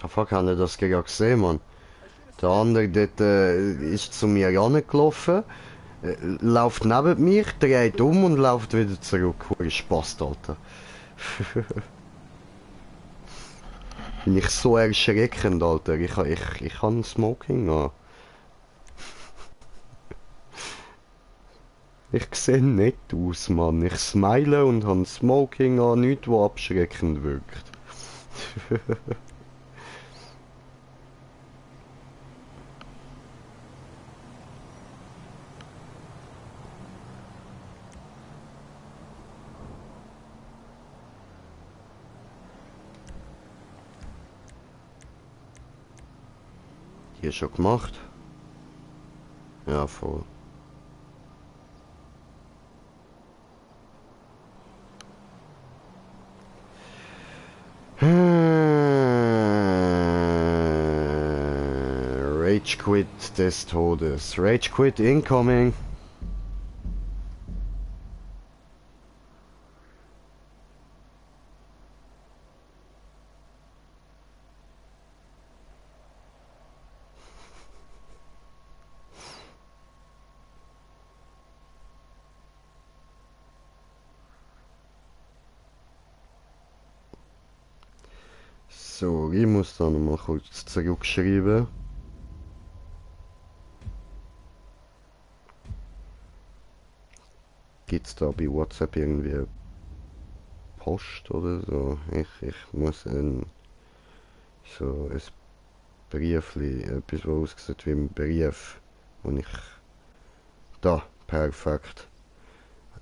Fuck, haben wir das gerade gesehen, Mann? Der andere dort ist zu mir rangelaufen, läuft neben mich, dreht um und läuft wieder zurück. Hure Spaß, Alter. Bin ich so erschreckend, Alter. Ich kann Smoking an. Ich sehe nett aus, Mann. Ich smile und habe Smoking an, nichts, was abschreckend wirkt. Hier schon gemacht? Ja, voll. Rage Quit des Todes. Rage Quit incoming. So, ich muss da nochmal kurz zurückschreiben. Gibt's da bei WhatsApp irgendwie Post oder so? Ich muss so ein Briefli, etwas, was aussieht wie ein Brief, und ich... Da, perfekt.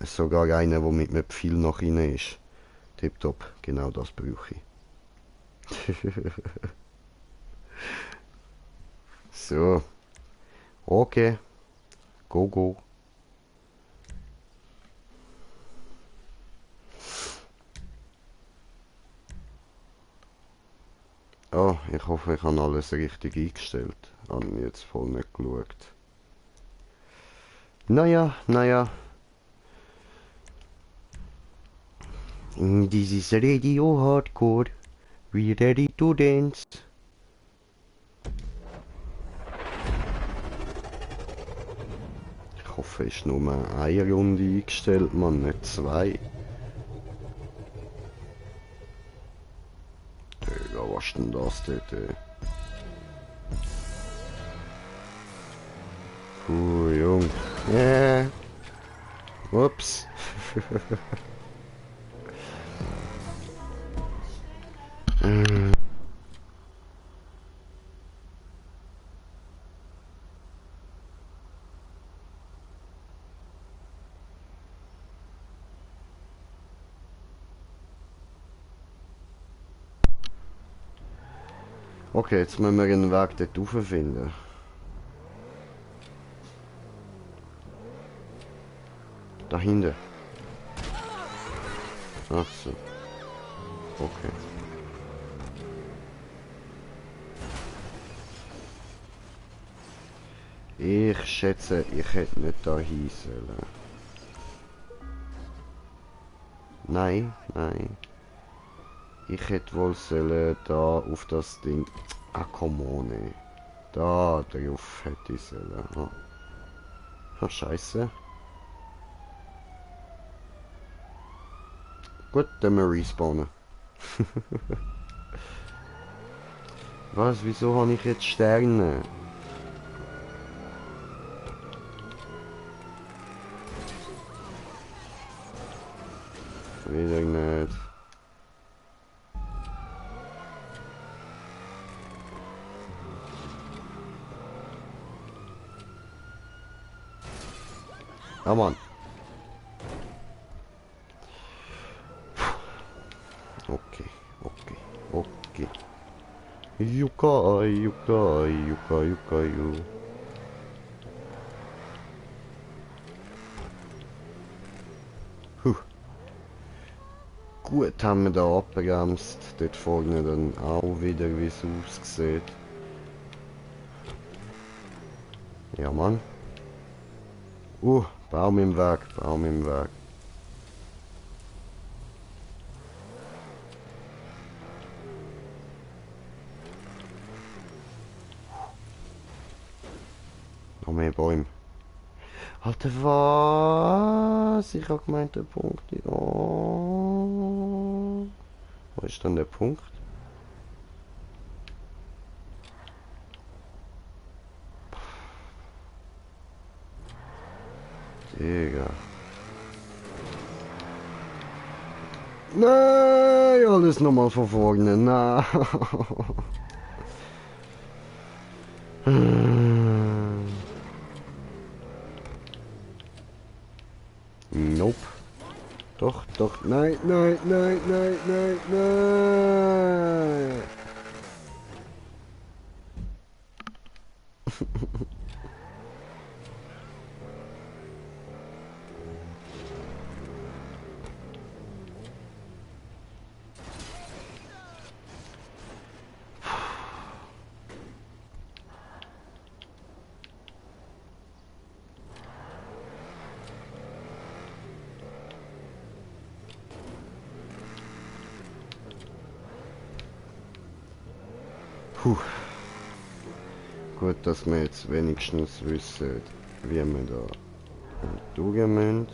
Sogar einer, der mit einem Pfeil nach innen ist. Tipptopp, genau das brauche ich. So, okay, go go. Oh, ich hoffe, ich habe alles richtig eingestellt. Habe ich jetzt voll nicht geschaut. Naja. This is Radio Hardcore. We ready to dance. Ich hoffe, es ist nur eine Runde eingestellt, man, nicht zwei. Digga, was ist denn das dort? Jung. Ups. Okay, jetzt müssen wir einen Weg dort rauf finden. Da hinten. Ach so. Okay. Ich schätze, ich hätte nicht da hin sollen. Nein. Ich hätte wohl sollen da auf das Ding... Ah, come on, ey. Da drauf hätte ich sollen. Ah, scheiße. Gut, dann wir respawnen. Was? Wieso habe ich jetzt Sterne? Wieder nicht. Ah, Mann. Okay. Yukai. Gut haben wir da abgebremst. Dort vorne dann auch wieder, wie es aussieht. Ja, Mann. Baum im Weg. Noch mehr Bäume. Alter, was? Ich hab gemeint, der Punkt. Oh. Wo ist dann der Punkt? Digga. Nein, alles nochmal von vorne. Nein. Nope. Doch, doch, nein, nein, nein, nein, nein, nein. Puh. Gut, dass wir jetzt wenigstens wissen, wie wir da durchgehen müssen.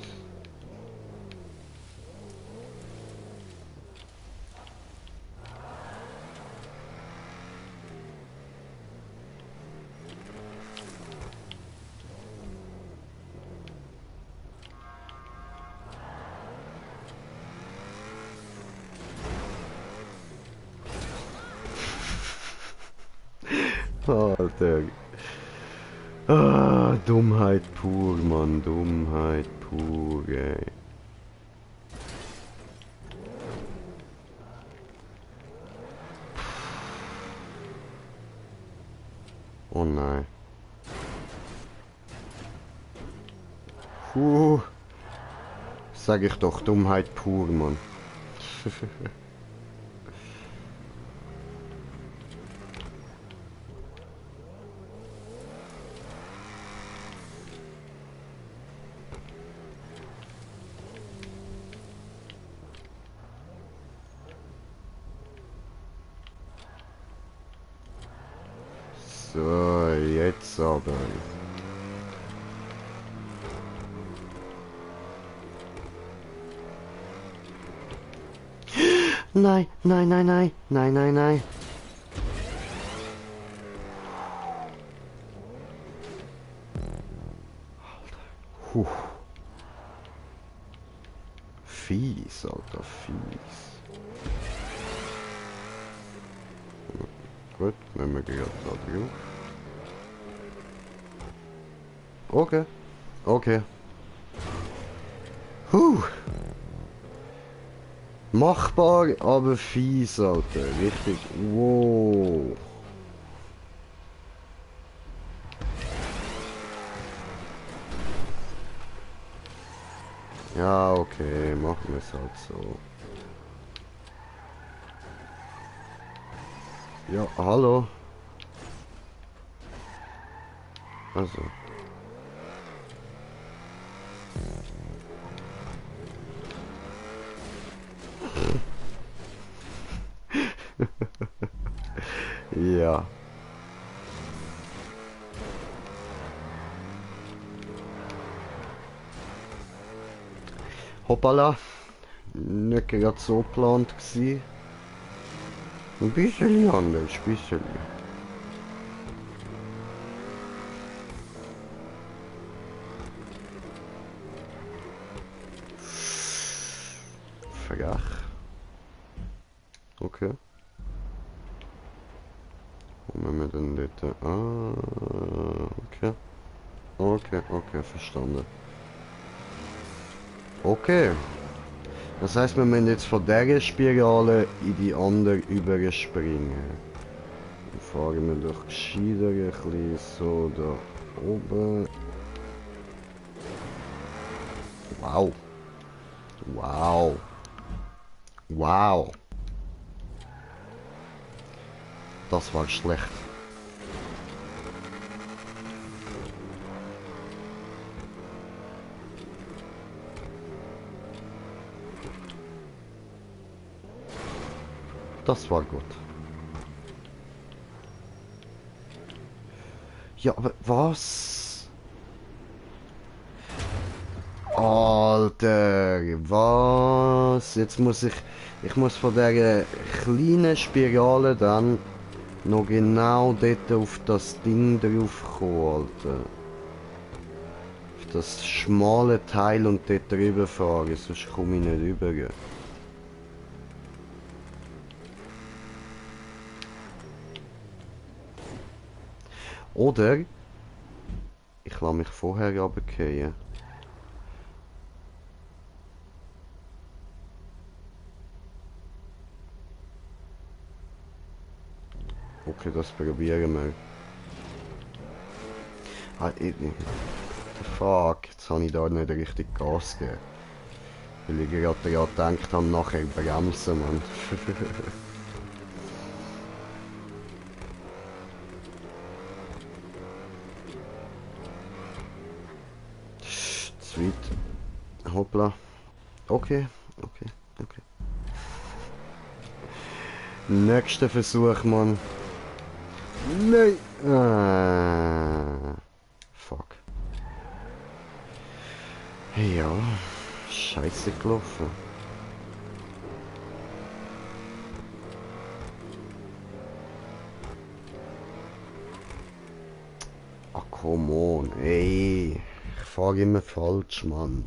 Alter. Ah, Dummheit pur, Mann. Dummheit pur, ey. Oh nein. Sag ich doch, Dummheit pur, Mann. So, jetzt aber. Nein, nein, nein, nein, nein, nein, nein. Puh. Fies, Alter, fies. Gut, nehmen wir gerade da drauf. Okay, okay. Machbar, aber fies, Alter. Richtig. Wow. Ja, okay, machen wir es halt so. Ja, hallo. Also. Ja. Hoppala. Nicht gerade so geplant gewesen. Ein bisschen anders, ein bisschen. Frech. Okay. Wo haben wir denn dort? Ah, okay. Okay, okay, verstanden. Okay. Das heißt, wir müssen jetzt von dieser Spirale in die andere überspringen. Dann fahren wir doch gescheiter ein bisschen so da oben. Wow. Wow. Wow. Das war schlecht. Das war gut. Ja, aber was? Alter, was? Jetzt muss ich muss von der kleinen Spirale dann noch genau dort auf das Ding drauf kommen, Alter. Auf das schmale Teil und dort drüber fahren, sonst komme ich nicht rüber. Oder ich lasse mich vorher runterfallen. Okay, das probieren wir. Ah, fuck, jetzt habe ich da nicht richtig Gas gegeben. Weil ich gerade daran gedacht habe, nachher bremsen, Mann. Zu weit. Hoppla. Okay, okay, okay. Nächster Versuch, Mann. Nein! Fuck. Ja, scheiße gelaufen. Ah, come on, ey. Ich fahre immer falsch, Mann.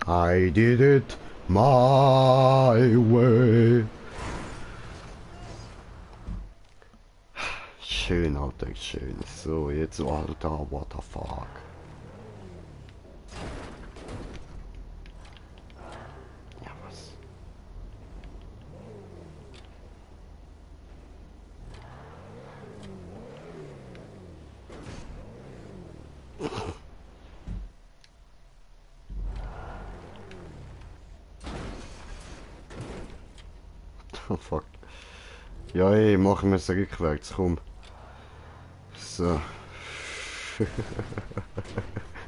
I did it my way. Schön, Alter, schön. So, jetzt, Alter, what the fuck. Ja, was? Oh, fuck. Ja, ey, machen wir es rückwärts, komm. So.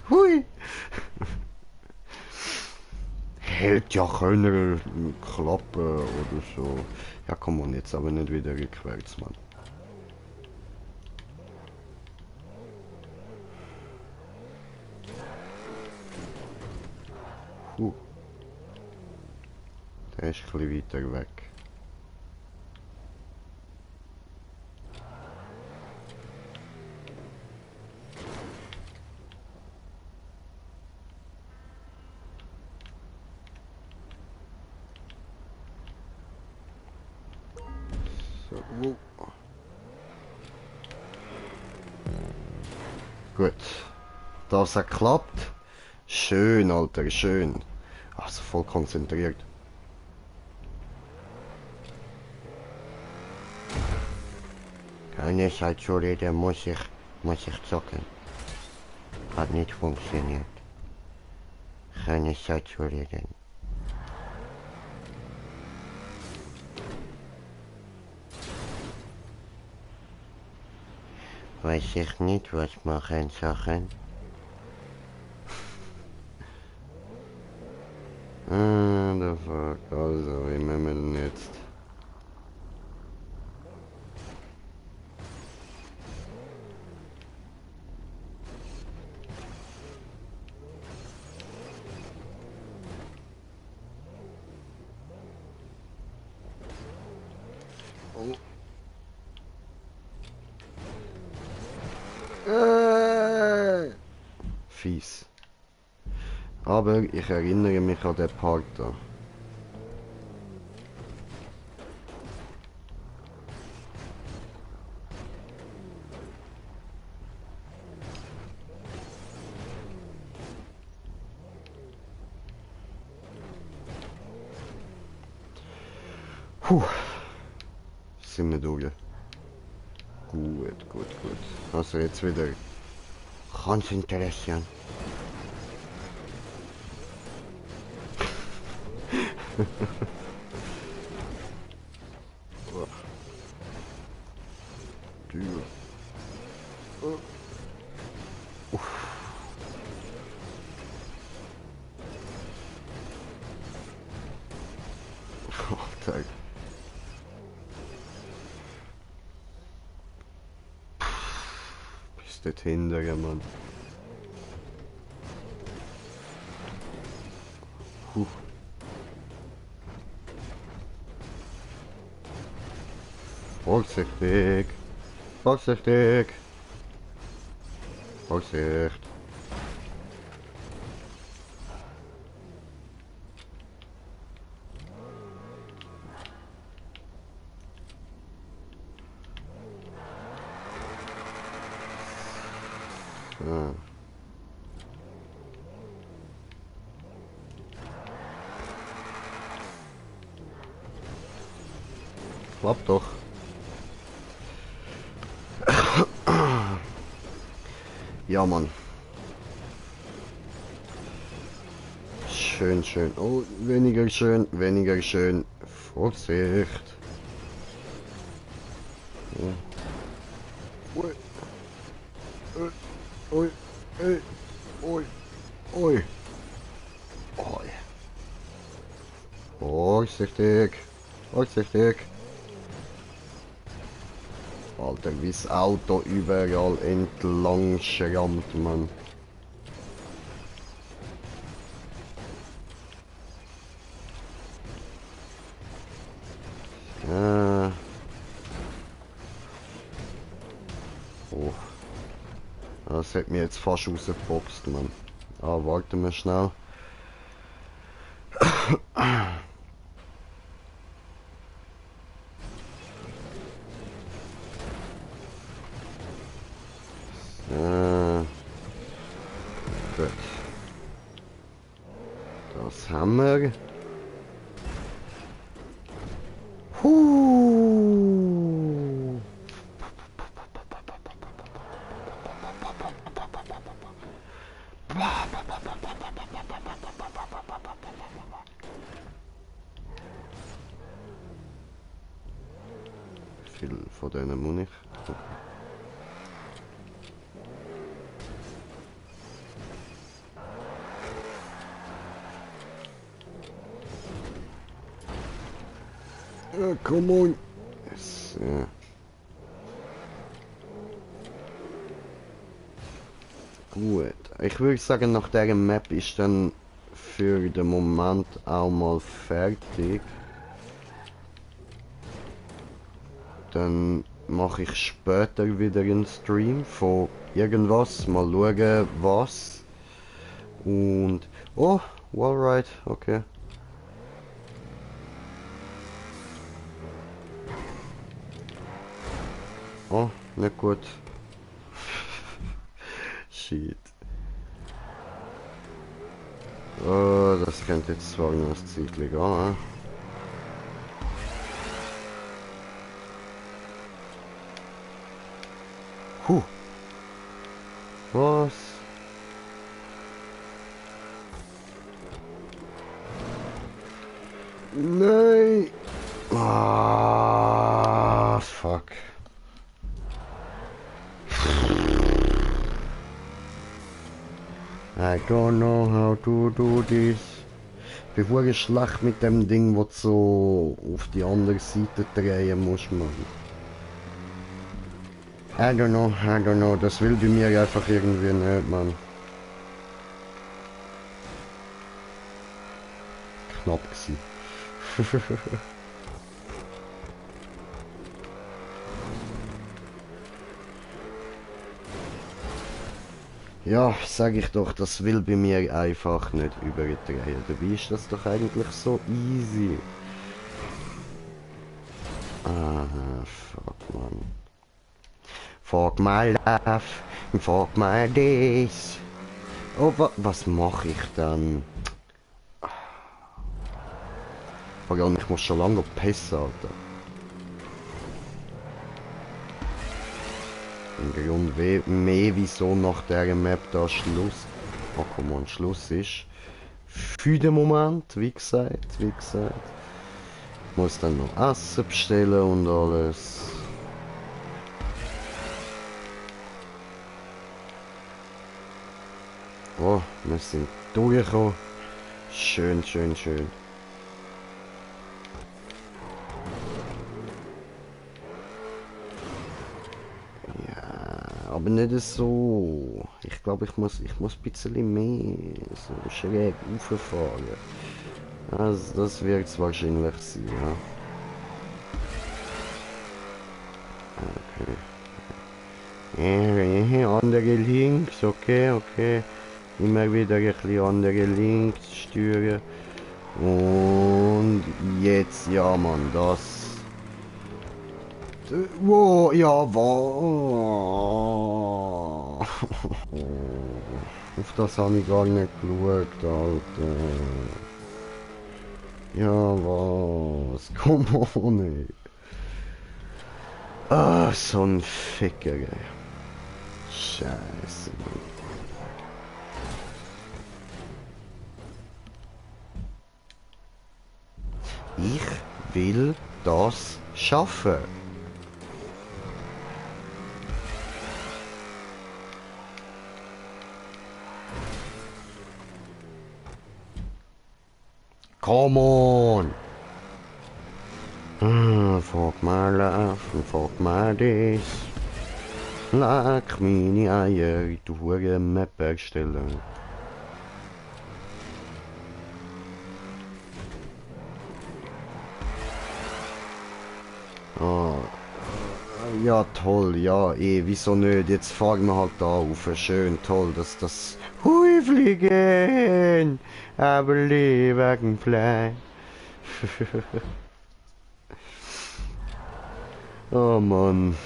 Hui! Hätte ja können klappen oder so. Ja, komm on, jetzt aber nicht wieder rückwärts, Mann. Der ist ein bisschen weiter weg. So. Gut. Das hat geklappt. Schön, Alter, schön. Also voll konzentriert. Keine Zeit zu reden, muss ich zocken. Hat nicht funktioniert. Keine Zeit zu reden. Weiß ich nicht, was machen Sachen. The fuck, also, wie machen wir denn jetzt? Oh. Fies. Aber ich erinnere mich an den Part da. Puh. Sind wir durch. Gut, gut, gut. Also jetzt wieder Konzentration. dort hinten, Mann. Vorsichtig. Vorsichtig. Vorsicht. Ah. Klappt doch. Ja, Mann. Schön, schön. Oh, weniger schön, weniger schön. Vorsicht. Ja. Ui. Ui. Ui. Ui. Ui. Ui. Vorsichtig. Vorsichtig. Alter, wie das Auto überall entlang schrammt, Mann. Oh. Das hat mir jetzt fast rausgeboxt, Mann. Ah, warte mal schnell. Gut. Das haben wir. Viel von denen muss ich. Ja, come on. Yes, ja. Gut. Ich würde sagen, nach dieser Map ist dann für den Moment auch mal fertig. Dann mache ich später wieder einen Stream von irgendwas. Mal schauen, was. Und... Oh, Wallride, okay. Oh, nicht gut. Shit. Oh, das könnte jetzt zwar noch ein Zeitchen gehen. Huh. Was? Nein. Ah, fuck. I don't know how to do this. Bevor ich schlecht mit dem Ding, wo du so auf die andere Seite drehen musst, man. I don't know, das will bei mir einfach irgendwie nicht, man. Knapp gewesen. Ja, sag ich doch, das will bei mir einfach nicht überdrehen. Dabei ist das doch eigentlich so easy. Ah, fuck, man. Fuck my life, fuck my days. Oh, was mache ich dann? Vor allem, ich muss schon lange pissen, Alter. Im Grund mehr wieso nach dieser Map da Schluss. Oh, komm on, Schluss ist. Für den Moment, wie gesagt. Ich muss dann noch Essen bestellen und alles. Oh, wir sind durchgekommen. Schön, schön, schön. Aber Aber nicht so. Ich glaube, ich muss ein bisschen mehr so schräg rauffahren. Also, das wird es wahrscheinlich sein, ja. Andere links, okay, okay. Immer wieder ein bisschen andere links steuern. Und jetzt, ja Mann, das... Wow, ja, wow. Auf das habe ich gar nicht geschaut, Alter. Ja, was? Komm on, ey. Ah, so ein Ficker, ey. Scheiße. Ich will das schaffen. Come on! Frag mal laufen, frag mal das. Leck meine Eier, du hure Map-Ersteller. Ah, ja toll, ja wieso nicht? Jetzt fahren wir halt da auf. Schön, toll, dass das... Hui, fliegen! Aber wegen Fleisch. Oh Mann.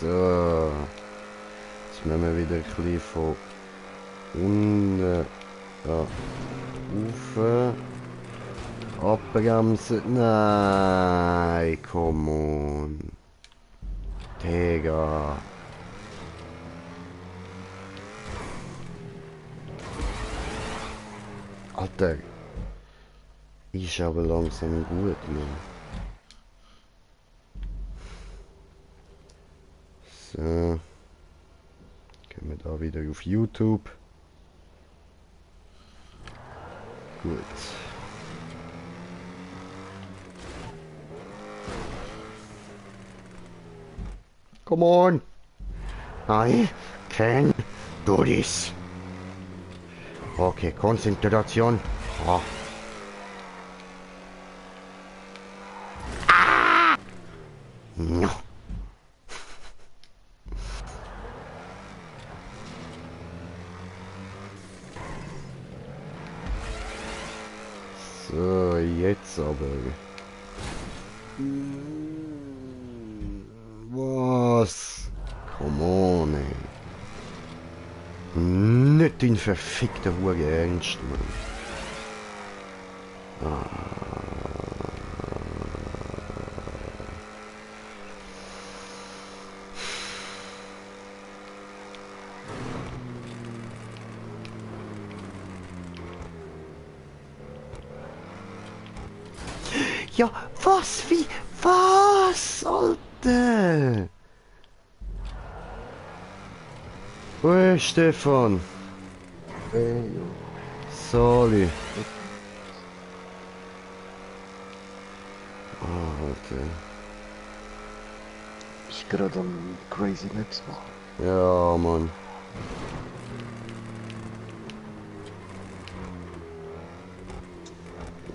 So. Jetzt müssen wir wieder ein bisschen von unten ja, rauf. Abbremsen. Nein, come on. Digga. Alter. Ist aber langsam gut, Mann. So. Gehen wir da wieder auf YouTube. Gut. Come on. I can do this. Okay, Konzentration. Oh. No. So, jetzt aber. Was? Come on, ey. Nicht den verfickten Hure Ernst, Mann. Ja, was? Wie? Was? Alter! Wo ist Stefan? Hey, Sorry. Ah, okay. ich gerade am Crazy Maps machen. Ja, Mann.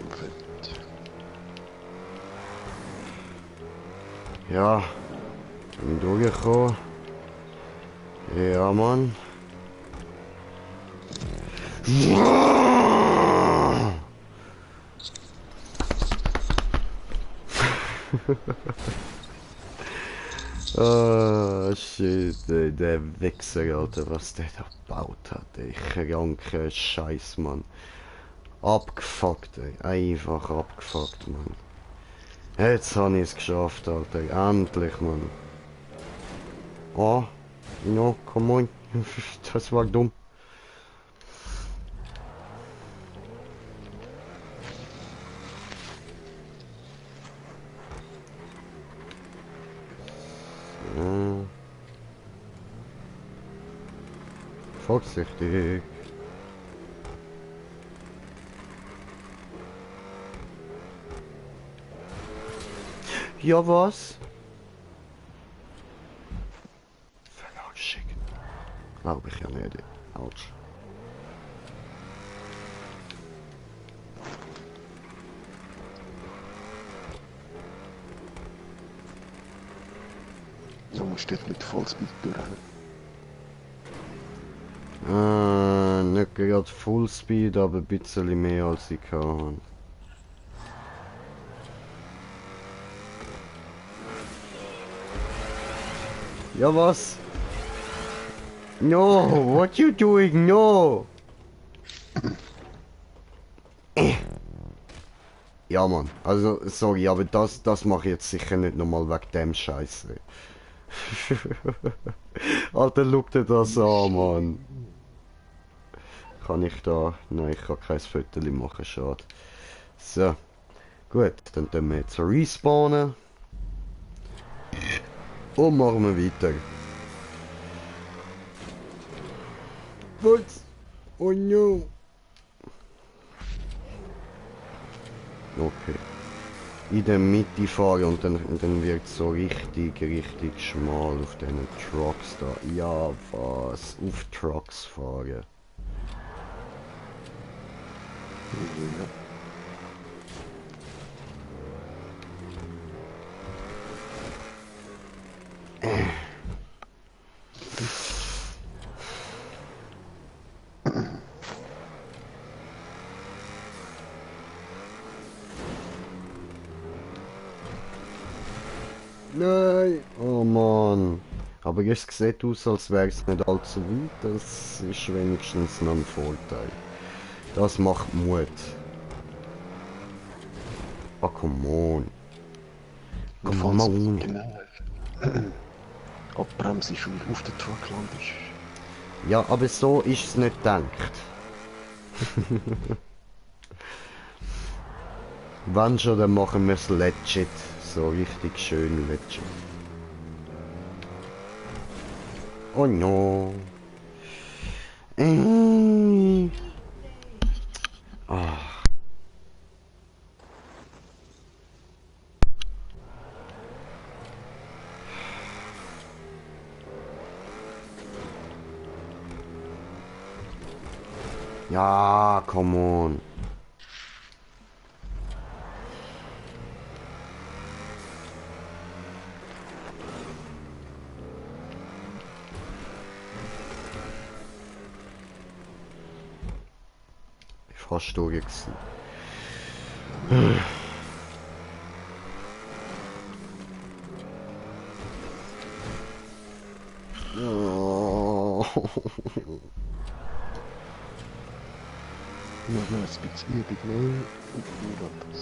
Perfekt. Ja. Bin durchgekommen. Ja, Mann. Oh, shit, ey, der Wichser, Alter, was der da gebaut hat, ey. Kranker Scheiß, Mann. Abgefuckt, ey. Einfach abgefuckt, Mann. Jetzt habe ich es geschafft, Alter. Endlich, Mann. Oh, no, come on. Das war dumm. Vorsichtig. ja was? Verarschung. Glaube ich ja nicht. Autsch. Du musst dich mit Vollspeed durchrennen. Nicht gerade Fullspeed, aber ein bisschen mehr als ich kann. Ja was? No, what you doing? No! Ja Mann, also sorry, aber das mache ich jetzt sicher nicht nochmal wegen dem Scheiße. Alter, schau dir das an, Mann. Kann ich da? Nein, ich kann kein Foto machen, schade. So, gut, dann tun wir jetzt respawnen. Und machen wir weiter. Was? Oh no! Okay. In der Mitte fahren und dann wird es so richtig schmal auf diesen Trucks da. Ja, was? Auf Trucks fahren. Ja. Nein! Oh Mann! Aber es sieht aus, als wäre es nicht allzu weit. Das ist wenigstens noch ein Vorteil. Das macht Mut. Oh, come on. Come on. Genau. Abbremse ist und auf den Truck landest. Ja, aber so ist es nicht gedacht. Wenn schon, dann machen wir es legit. So richtig schön legit. Oh no. Ah. Ja, come on. Fast durch gewesen. Oh. Noch ein bisschen Übung nehmen und dann geht das.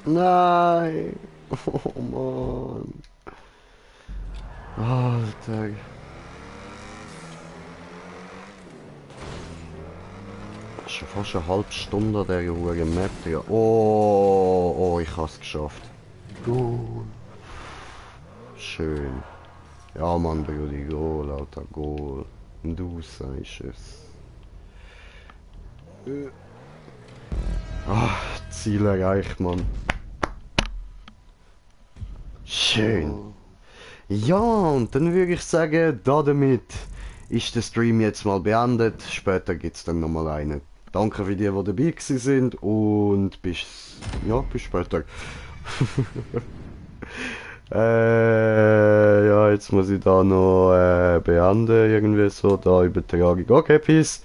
Nein! Oh Mann! Alter! Schon fast eine halbe Stunde an dieser hohen Map. Ja. Oh, ich hab's geschafft. Goal. Schön. Ja Mann, Brudi, Goal, Alter, Goal. Du sagst es. Ziel erreicht, Mann. Schön. Ja, und dann würde ich sagen, damit ist der Stream jetzt mal beendet. Später gibt es dann nochmal einen. Danke für die dabei gewesen sind und bis später. Ja, jetzt muss ich da noch beenden, irgendwie so, da Übertragung. Okay, peace.